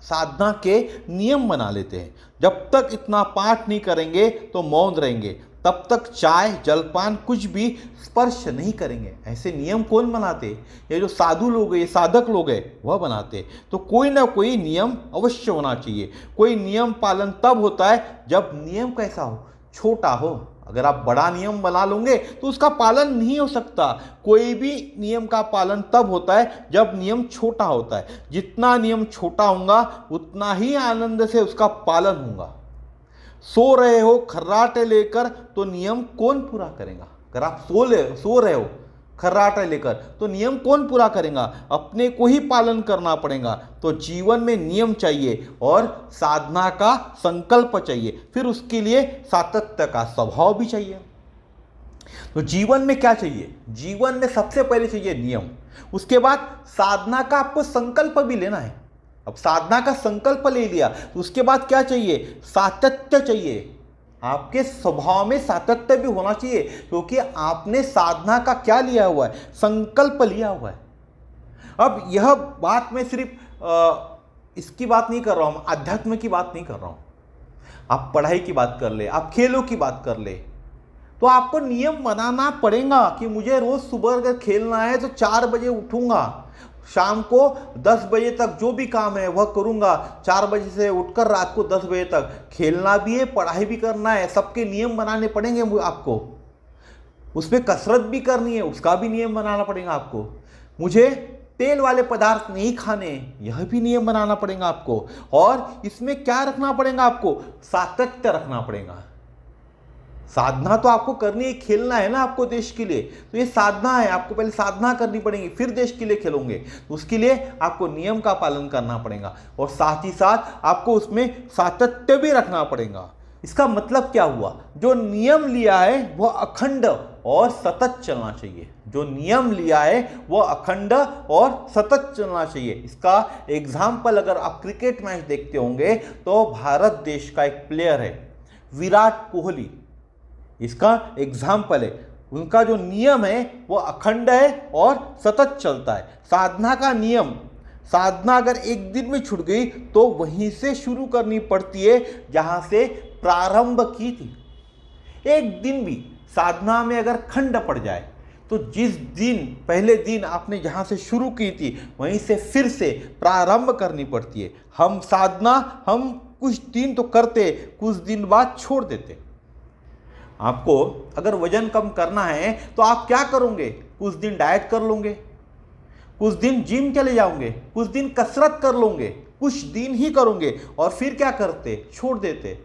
साधना के नियम बना लेते हैं। जब तक इतना पाठ नहीं करेंगे तो मौन रहेंगे, तब तक चाय जलपान कुछ भी स्पर्श नहीं करेंगे। ऐसे नियम कौन बनाते? ये जो साधु लोग हैं, ये साधक लोग हैं, वह बनाते। तो कोई ना कोई नियम अवश्य होना चाहिए। कोई नियम पालन तब होता है जब नियम कैसा हो, छोटा हो। अगर आप बड़ा नियम बना लोगे तो उसका पालन नहीं हो सकता। कोई भी नियम का पालन तब होता है जब नियम छोटा होता है। जितना नियम छोटा होगा उतना ही आनंद से उसका पालन होगा। सो रहे हो खर्राटे लेकर तो नियम कौन पूरा करेगा? अगर आप सो रहे हो खर्राटा लेकर तो नियम कौन पूरा करेगा? अपने को ही पालन करना पड़ेगा। तो जीवन में नियम चाहिए और साधना का संकल्प चाहिए, फिर उसके लिए सातत्य का स्वभाव भी चाहिए। तो जीवन में क्या चाहिए? जीवन में सबसे पहले चाहिए नियम, उसके बाद साधना का आपको संकल्प भी लेना है। अब साधना का संकल्प ले लिया तो उसके बाद क्या चाहिए? सातत्य चाहिए। आपके स्वभाव में सातत्य भी होना चाहिए, क्योंकि आपने साधना का क्या लिया हुआ है? संकल्प लिया हुआ है। अब यह बात मैं सिर्फ इसकी बात नहीं कर रहा हूं, अध्यात्म की बात नहीं कर रहा हूं। आप पढ़ाई की बात कर ले, आप खेलों की बात कर ले, तो आपको नियम बनाना पड़ेगा कि मुझे रोज सुबह अगर खेलना है तो 4 बजे उठूंगा, शाम को 10 बजे तक जो भी काम है वह करूंगा, 4 बजे से उठकर रात को 10 बजे तक खेलना भी है, पढ़ाई भी करना है। सबके नियम बनाने पड़ेंगे आपको। उसमें कसरत भी करनी है, उसका भी नियम बनाना पड़ेगा आपको। मुझे तेल वाले पदार्थ नहीं खाने, यह भी नियम बनाना पड़ेगा आपको। और इसमें क्या रखना पड़ेगा आपको? सातत्य रखना पड़ेगा। साधना तो आपको करनी है, खेलना है ना आपको देश के लिए, तो ये साधना है। आपको पहले साधना करनी पड़ेगी, फिर देश के लिए खेलोगे। तो उसके लिए आपको नियम का पालन करना पड़ेगा और साथ ही साथ आपको उसमें सातत्य भी रखना पड़ेगा। इसका मतलब क्या हुआ? जो नियम लिया है वह अखंड और सतत चलना चाहिए। जो नियम लिया है वह अखंड और सतत चलना चाहिए। इसका एग्जाम्पल अगर आप क्रिकेट मैच देखते होंगे तो भारत देश का एक प्लेयर है विराट कोहली, इसका एग्जाम्पल है। उनका जो नियम है वो अखंड है और सतत चलता है। साधना का नियम, साधना अगर एक दिन में छूट गई तो वहीं से शुरू करनी पड़ती है जहां से प्रारंभ की थी। एक दिन भी साधना में अगर खंड पड़ जाए तो जिस दिन पहले दिन आपने जहां से शुरू की थी वहीं से फिर से प्रारंभ करनी पड़ती है। हम साधना कुछ दिन तो करते, कुछ दिन बाद छोड़ देते। आपको अगर वजन कम करना है तो आप क्या करोगे? कुछ दिन डाइट कर लोगे, कुछ दिन जिम चले जाओगे, कुछ दिन कसरत कर लोगे, कुछ दिन ही करोगे और फिर क्या करते? छोड़ देते।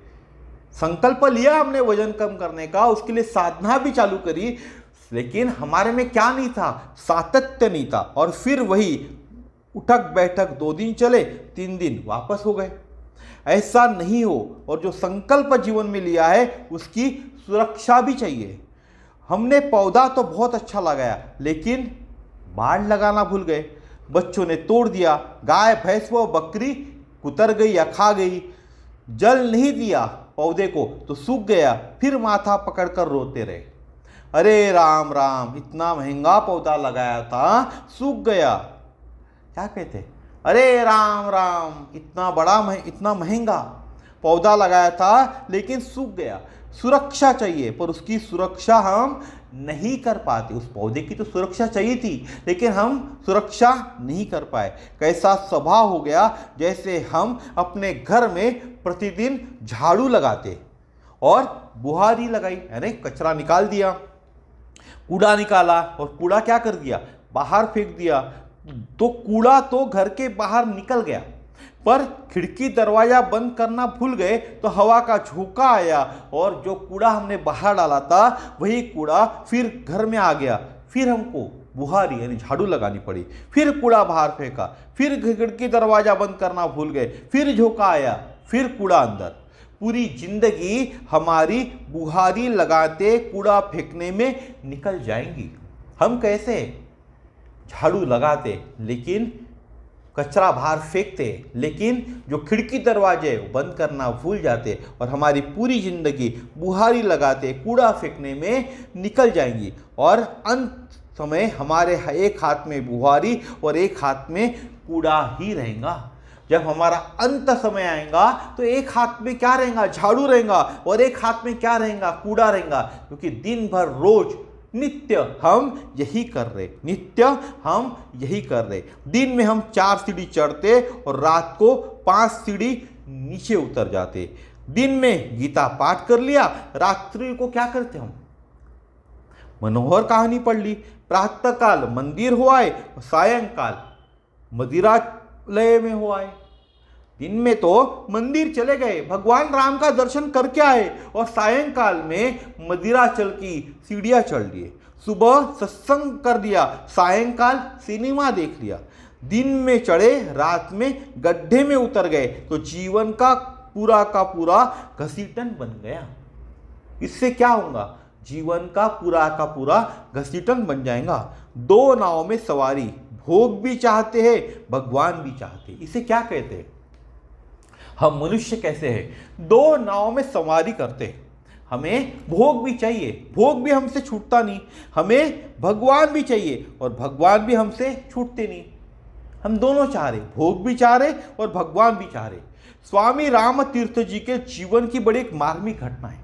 संकल्प लिया हमने वजन कम करने का, उसके लिए साधना भी चालू करी, लेकिन हमारे में क्या नहीं था? सातत्य नहीं था। और फिर वही उठक बैठक 2 दिन चले, 3 दिन वापस हो गए। ऐसा नहीं हो। और जो संकल्प जीवन में लिया है उसकी सुरक्षा भी चाहिए। हमने पौधा तो बहुत अच्छा लगाया लेकिन बाढ़ लगाना भूल गए, बच्चों ने तोड़ दिया, गाय भैंस व बकरी कुतर गई या खा गई, जल नहीं दिया पौधे को तो सूख गया, फिर माथा पकड़कर रोते रहे। अरे राम राम, इतना महंगा पौधा लगाया था सूख गया। क्या कहते? अरे राम राम, इतना महंगा पौधा लगाया था लेकिन सूख गया। सुरक्षा चाहिए पर उसकी सुरक्षा हम नहीं कर पाते। उस पौधे की तो सुरक्षा चाहिए थी लेकिन हम सुरक्षा नहीं कर पाए। कैसा स्वभाव हो गया, जैसे हम अपने घर में प्रतिदिन झाड़ू लगाते और बुहारी लगाई, यानी कचरा निकाल दिया, कूड़ा निकाला और कूड़ा क्या कर दिया? बाहर फेंक दिया। तो कूड़ा तो घर के बाहर निकल गया, पर खिड़की दरवाजा बंद करना भूल गए तो हवा का झोंका आया और जो कूड़ा हमने बाहर डाला था वही कूड़ा फिर घर में आ गया। फिर हमको बुहारी यानी झाड़ू लगानी पड़ी, फिर कूड़ा बाहर फेंका, फिर खिड़की दरवाजा बंद करना भूल गए, फिर झोंका आया। फिर कूड़ा अंदर। पूरी जिंदगी हमारी बुहारी लगाते कूड़ा फेंकने में निकल जाएंगी। हम कैसे झाड़ू लगाते लेकिन कचरा बाहर फेंकते, लेकिन जो खिड़की दरवाजे वो बंद करना भूल जाते और हमारी पूरी जिंदगी बुहारी लगाते कूड़ा फेंकने में निकल जाएंगी। और अंत समय हमारे एक हाथ में बुहारी और एक हाथ में कूड़ा ही रहेगा। जब हमारा अंत समय आएगा तो एक हाथ में क्या रहेगा, झाड़ू रहेगा, और एक हाथ में क्या रहेगा, कूड़ा रहेगा। क्योंकि दिन भर रोज नित्य हम यही कर रहे, नित्य हम यही कर रहे। दिन में हम 4 सीढ़ी चढ़ते और रात को 5 सीढ़ी नीचे उतर जाते। दिन में गीता पाठ कर लिया, रात्रि को क्या करते हम, मनोहर कहानी पढ़ ली। प्रातःकाल मंदिर हो आए, सायंकाल मदिरालय में हो आए। दिन में तो मंदिर चले गए, भगवान राम का दर्शन करके आए, और सायंकाल में मदिराचल की सीढ़ियां चढ़ लिए। सुबह सत्संग कर दिया, सायंकाल सिनेमा देख लिया। दिन में चढ़े, रात में गड्ढे में उतर गए, तो जीवन का पूरा घसीटन बन गया। इससे क्या होगा, जीवन का पूरा घसीटन बन जाएगा। 2 नाव में सवारी, भोग भी चाहते हैं, भगवान भी चाहते हैं। इसे क्या कहते हैं, हम मनुष्य कैसे हैं, 2 नाव में सवारी करते हैं। हमें भोग भी चाहिए, भोग भी हमसे छूटता नहीं, हमें भगवान भी चाहिए और भगवान भी हमसे छूटते नहीं। हम दोनों चाह रहे, भोग भी चाह रहे और भगवान भी चाह रहे। स्वामी राम तीर्थ जी के जीवन की बड़ी एक मार्मिक घटना है।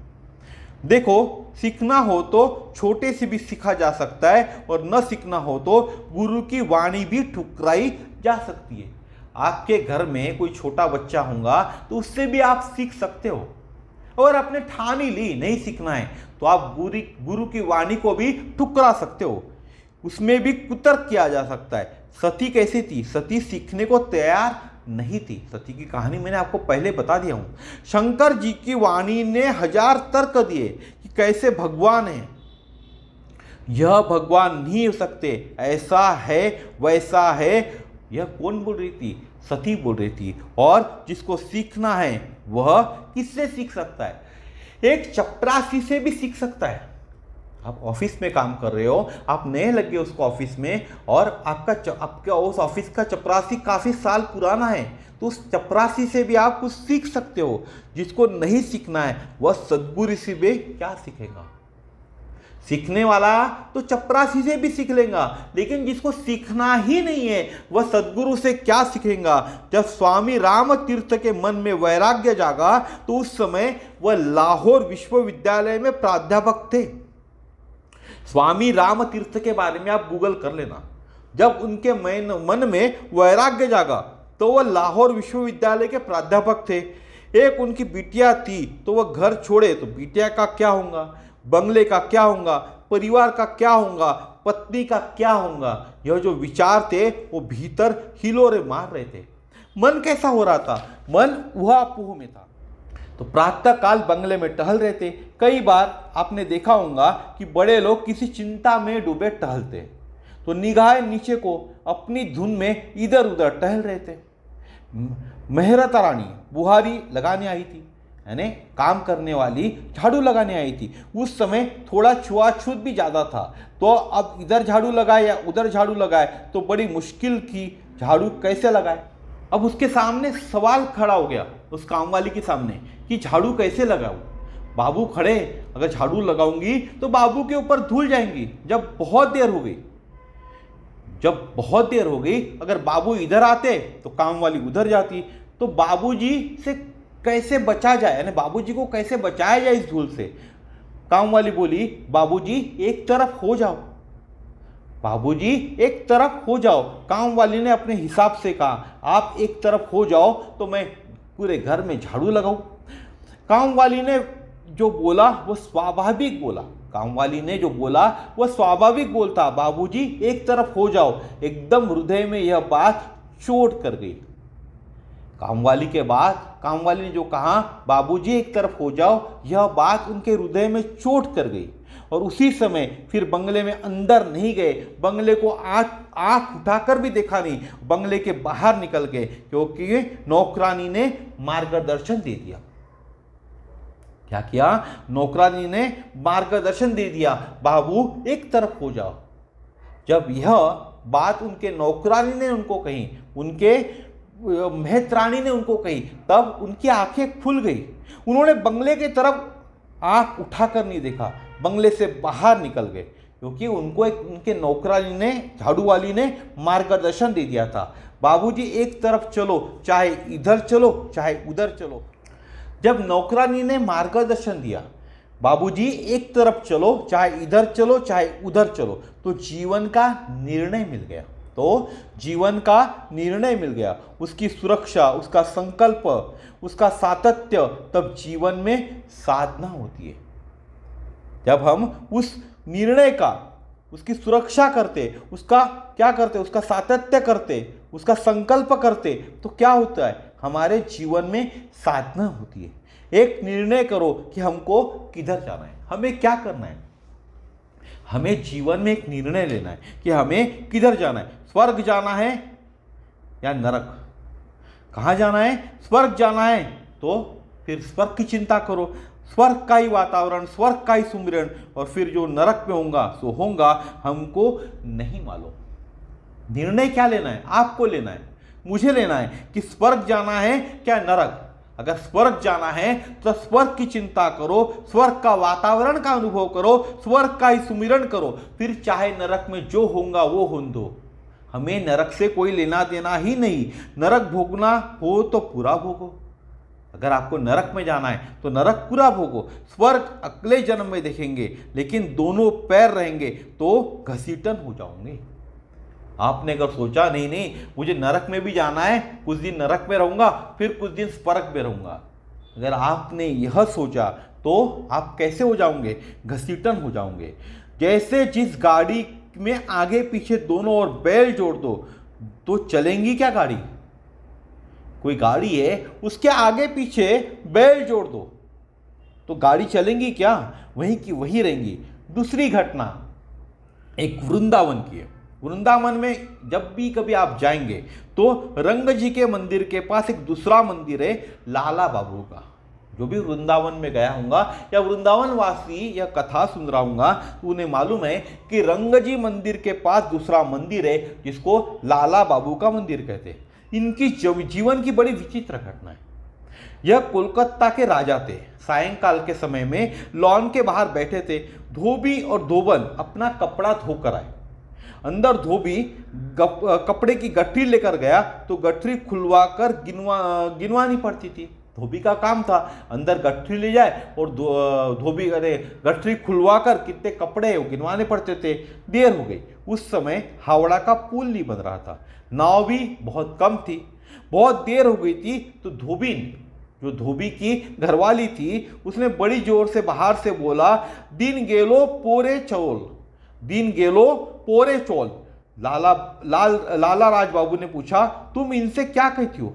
देखो, सीखना हो तो छोटे से भी सीखा जा सकता है, और न सीखना हो तो गुरु की वाणी भी ठुकराई जा सकती है। आपके घर में कोई छोटा बच्चा होगा तो उससे भी आप सीख सकते हो, और आपने ठान ही ली नहीं सीखना है तो आप गुरु की वाणी को भी ठुकरा सकते हो। उसमें भी कुतर्क किया जा सकता है। सती कैसी थी, सती सीखने को तैयार नहीं थी। सती की कहानी मैंने आपको पहले बता दिया हूं। शंकर जी की वाणी ने 1000 तर्क दिए कि कैसे भगवान है, यह भगवान नहीं हो सकते, ऐसा है वैसा है। यह कौन बोल रही थी, सती बोल रही थी। और जिसको सीखना है वह किससे सीख सकता है, एक चपरासी से भी सीख सकता है। आप ऑफिस में काम कर रहे हो, आप नए लगे उसको ऑफिस में, और आपका उस ऑफिस का चपरासी काफी साल पुराना है, तो उस चपरासी से भी आप कुछ सीख सकते हो। जिसको नहीं सीखना है वह सद्गुरु से भी क्या सीखेगा, सीखने वाला तो चपरासी से भी सीख लेगा, लेकिन जिसको सीखना ही नहीं है वह सद्गुरु से क्या सीखेगा। जब स्वामी राम तीर्थ के मन में वैराग्य जागा तो उस समय वह लाहौर विश्वविद्यालय में प्राध्यापक थे। स्वामी राम तीर्थ के बारे में आप गूगल कर लेना। जब उनके मन में वैराग्य जागा तो वह लाहौर विश्वविद्यालय के प्राध्यापक थे। एक उनकी बिटिया थी तो वह घर छोड़े तो बिटिया का क्या होगा, बंगले का क्या होगा, परिवार का क्या होगा, पत्नी का क्या होगा। यह जो विचार थे वो भीतर हिलोरे मार रहे थे। मन कैसा हो रहा था, मन ऊहापोह में था। तो प्रातः काल बंगले में टहल रहे थे। कई बार आपने देखा होगा कि बड़े लोग किसी चिंता में डूबे टहलते, तो निगाहें नीचे को अपनी धुन में इधर उधर टहल रहे थे। मेहरता रानी बुहारी लगाने आई थी, यानी काम करने वाली झाड़ू लगाने आई थी। उस समय थोड़ा छुआछूत भी ज़्यादा था, तो अब इधर झाड़ू लगाए या उधर झाड़ू लगाए तो बड़ी मुश्किल की, झाड़ू कैसे लगाए। अब उसके सामने सवाल खड़ा हो गया, उस कामवाली के सामने, कि झाड़ू कैसे लगाऊं। बाबू खड़े, अगर झाड़ू लगाऊंगी तो बाबू के ऊपर धूल जाएंगी। जब बहुत देर हो गई, अगर बाबू इधर आते तो कामवाली उधर जाती, तो बाबूजी से कैसे बचा जाए, यानी बाबूजी को कैसे बचाया जाए इस धूल से। कामवाली बोली, बाबूजी एक तरफ हो जाओ, बाबूजी एक तरफ हो जाओ। कामवाली ने अपने हिसाब से कहा, आप एक तरफ हो जाओ तो मैं पूरे घर में झाड़ू लगाऊं। कामवाली ने जो बोला वो स्वाभाविक बोला, कामवाली ने जो बोला वह स्वाभाविक बोलता, बाबूजी एक तरफ हो जाओ। एकदम हृदय में यह बात चोट कर गई। कामवाली के बाद कामवाली ने जो कहा, बाबूजी एक तरफ हो जाओ, यह बात उनके हृदय में चोट कर गई। और उसी समय फिर बंगले में अंदर नहीं गए, बंगले को आंख उठाकर भी देखा नहीं, बंगले के बाहर निकल गए, क्योंकि नौकरानी ने मार्गदर्शन दे दिया। क्या किया? नौकरानी ने मार्गदर्शन दे दिया, बाबू एक तरफ हो जाओ। जब यह बात उनके नौकरानी ने उनको कही, उनके मेहतरानी ने उनको कही, तब उनकी आंखें खुल गई। उन्होंने बंगले की तरफ आंख उठाकर नहीं देखा, बंगले से बाहर निकल गए, क्योंकि उनको उनके नौकरानी ने, झाड़ू वाली ने मार्गदर्शन दे दिया था, बाबूजी एक तरफ चलो, चाहे इधर चलो चाहे उधर चलो। जब नौकरानी ने मार्गदर्शन दिया, बाबूजी एक तरफ चलो, चाहे इधर चलो चाहे उधर चलो, तो जीवन का निर्णय मिल गया। तो जीवन का निर्णय मिल गया, उसकी सुरक्षा, उसका संकल्प, उसका सातत्य, तब जीवन में साधना होती है। जब हम उस निर्णय का, उसकी सुरक्षा करते, उसका क्या करते, उसका सातत्य करते, उसका संकल्प करते, तो क्या होता है? हमारे जीवन में साधना होती है। एक निर्णय करो कि हमको किधर जाना है, हमें क्या करना है। हमें जीवन में एक निर्णय लेना है कि हमें किधर जाना है, स्वर्ग जाना है या नरक। कहाँ जाना है? स्वर्ग जाना है, तो फिर स्वर्ग की चिंता करो, स्वर्ग का ही वातावरण, स्वर्ग का ही सुमिरन, और फिर जो नरक में होगा सो होगा, हमको नहीं मालूम। निर्णय क्या लेना है? आपको लेना है, मुझे लेना है कि स्वर्ग जाना है क्या नरक। अगर स्वर्ग जाना है तो स्वर्ग की चिंता करो, स्वर्ग का वातावरण का अनुभव करो, स्वर्ग का ही सुमिरन करो, फिर चाहे नरक में जो होगा वो होने दो। हमें नरक से कोई लेना देना ही नहीं। नरक भोगना हो तो पूरा भोगो, अगर आपको नरक में जाना है तो नरक पूरा भोगो। स्वर्ग अगले जन्म में देखेंगे, लेकिन दोनों पैर रहेंगे तो घसीटन हो जाओगे। आपने अगर सोचा नहीं नहीं मुझे नरक में भी जाना है, कुछ दिन नरक में रहूंगा, फिर कुछ दिन स्वर्ग में रहूंगा, अगर आपने यह सोचा तो आप कैसे हो जाओगे? घसीटन हो जाओगे। जैसे जिस गाड़ी में आगे पीछे दोनों ओर बैल जोड़ दो तो चलेंगी क्या गाड़ी? कोई गाड़ी है, उसके आगे पीछे बैल जोड़ दो तो गाड़ी चलेंगी क्या? वहीं की वहीं रहेंगी। दूसरी घटना एक वृंदावन की है। वृंदावन में जब भी कभी आप जाएंगे तो रंग जी के मंदिर के पास एक दूसरा मंदिर है लाला बाबू का। जो भी वृंदावन में गया होगा या वृंदावन वासी यह कथा सुन रहा होगा तो उन्हें मालूम है कि रंग जी मंदिर के पास दूसरा मंदिर है जिसको लाला बाबू का मंदिर कहते हैं। इनकी जीवन की बड़ी विचित्र घटना है। यह कोलकाता के राजा थे। सायंकाल के समय में लॉन के बाहर बैठे थे। धोबी और धोबन अपना कपड़ा धोकर आए। अंदर धोबी कपड़े की गठरी लेकर गया तो गठरी खुलवाकर गिनवानी पड़ती थी। धोबी का काम था अंदर गठरी ले जाए और धोबी गठरी खुलवाकर कितने कपड़े वो गिनवाने पड़ते थे। देर हो गई। उस समय हावड़ा का पुल नहीं बन रहा था, नाव भी बहुत कम थी। बहुत देर हो गई थी तो धोबीन, जो धोबी की घरवाली थी, उसने बड़ी जोर से बाहर से बोला, दिन गेलो पोरे चौल, दिन गेलो पोरे चौल। लाला राज बाबू ने पूछा, तुम इनसे क्या कहती हो?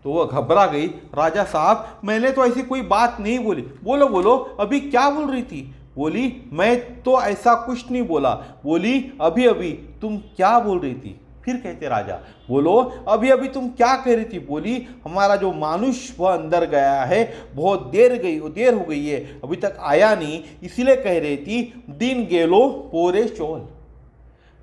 तो वह घबरा गई। राजा साहब, मैंने तो ऐसी कोई बात नहीं बोली। बोलो बोलो, अभी क्या बोल रही थी? बोली, मैं तो ऐसा कुछ नहीं बोला। बोली, अभी अभी तुम क्या बोल रही थी? फिर कहते राजा, बोलो अभी अभी तुम क्या कह रही थी? बोली, हमारा जो मानुष वह अंदर गया है, बहुत देर हो गई है, अभी तक आया नहीं, इसीलिए कह रही थी दिन गेलो पोरे चौल।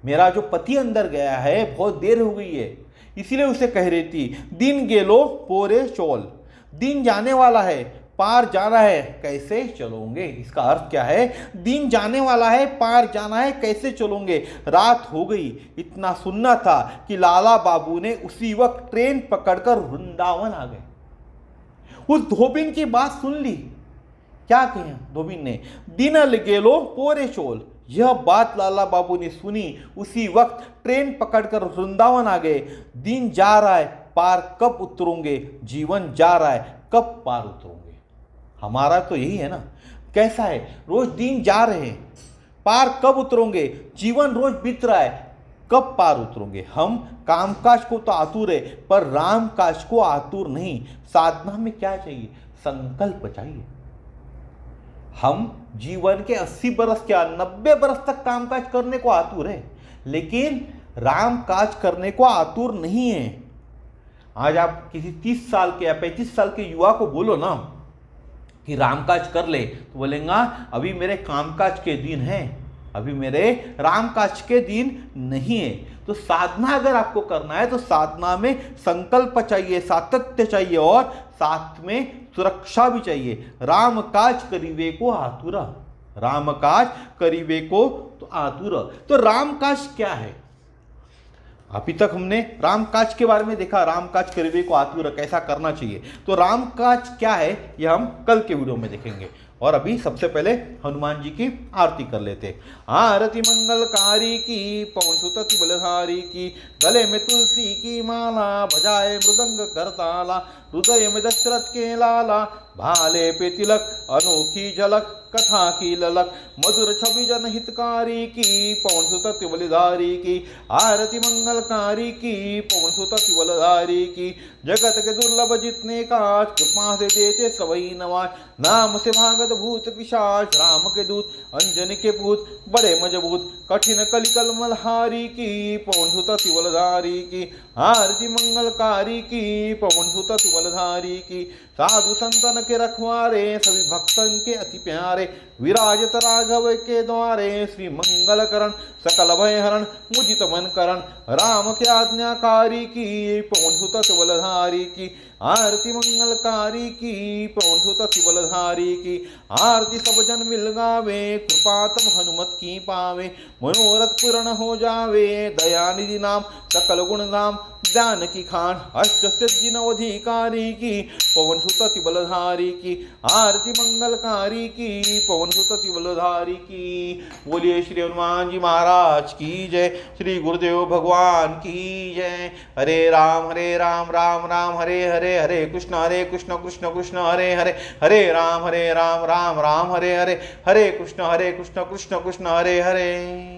मेरा जो पति अंदर गया है बहुत देर हो गई है, इसीलिए उसे कह रही थी दिन गेलो पोरे चौल। दिन जाने वाला है, पार जाना है, कैसे चलोगे? इसका अर्थ क्या है? दिन जाने वाला है, पार जाना है, कैसे चलोगे? रात हो गई। इतना सुनना था कि लाला बाबू ने उसी वक्त ट्रेन पकड़कर वृंदावन आ गए। उस धोबिन की बात सुन ली। क्या कहे धोबिन ने? दिन गेलो पोरे चोल। यह बात लाला बाबू ने सुनी, उसी वक्त ट्रेन पकड़कर वृंदावन आ गए। दिन जा रहा है, पार कब उतरोगे? जीवन जा रहा है, कब पार उतरोगे? हमारा तो यही है ना। कैसा है? रोज दिन जा रहे हैं, पार कब उतरोगे? जीवन रोज बीत रहा है, कब पार उतरोगे? हम कामकाज को तो आतुर है, पर राम काज को आतुर नहीं। साधना में क्या चाहिए? संकल्प चाहिए। हम जीवन के 80 बरस क्या 90 बरस तक कामकाज करने को आतुर है, लेकिन राम काज करने को आतुर नहीं है। आज आप किसी 30 साल के या 35 साल के युवा को बोलो ना कि रामकाज कर ले, तो बोलेगा अभी मेरे कामकाज के दिन हैं, अभी मेरे रामकाज के दिन नहीं है। तो साधना अगर आपको करना है तो साधना में संकल्प चाहिए, सातत्य चाहिए और साथ में सुरक्षा भी चाहिए। राम काज करीबे को आतुरा, राम काज करीबे को तो आतुरा। तो राम काज क्या है? अभी तक हमने राम काज के बारे में देखा, राम काज करीबे को आतुर कैसा करना चाहिए। तो राम काज क्या है यह हम कल के वीडियो में देखेंगे। और अभी सबसे पहले हनुमान जी की आरती कर लेते। आरती मंगलकारी की, पवन सुत बलधारी की, गले में तुलसी की माला, बजाए मृदंग करताला, हृदय में दशरथ के लाला, भाले पे तिलक, अनोखी झलक, कथा की ललक, मधुर छवि जन हितकारी की, पवन सुत बलिधारी की। आरती मंगलकारी की, पवन सुत बलधारी की, जगत के दुर्लभ जितने काज, कृपा से देते सबई नवाज, नाम से भागत भूत पिशाच, राम के दूत अंजनी के पूत, बड़े मजबूत कठिन कलिकल मलहारी की, पवन सुत बलधारी की। आरती मंगलकारी की, पवन सुत बलधारी की। साधु संतन के रखवारे, सभी भक्तन के अति प्यारे, विराजत राघव के द्वारे, श्री मंगल करण सकल भय हरण, मुदित मन करण, राम के आज्ञाकारी की, पवन सुत बलधारी की। आरती मंगलकारी की, पवन सुत बलधारी की। आरती सब जन मिल गावे, कृपा तब हनुमत की पावे, मनोरथ पूर्ण हो जावे, दयानिधि नाम सकल गुण धाम, ज्ञान की खान अष्ट सिद्धि नवधिकारी की, पवन सुत बलधारी की। आरती मंगलकारी की, पवन सुत बलधारी की। बोलिए श्री हनुमान जी महाराज की जय, श्री गुरुदेव भगवान की जय। हरे राम राम राम हरे हरे, हरे कृष्ण कृष्ण कृष्ण हरे हरे, हरे राम राम राम हरे हरे, हरे कृष्ण कृष्ण कृष्ण हरे हरे।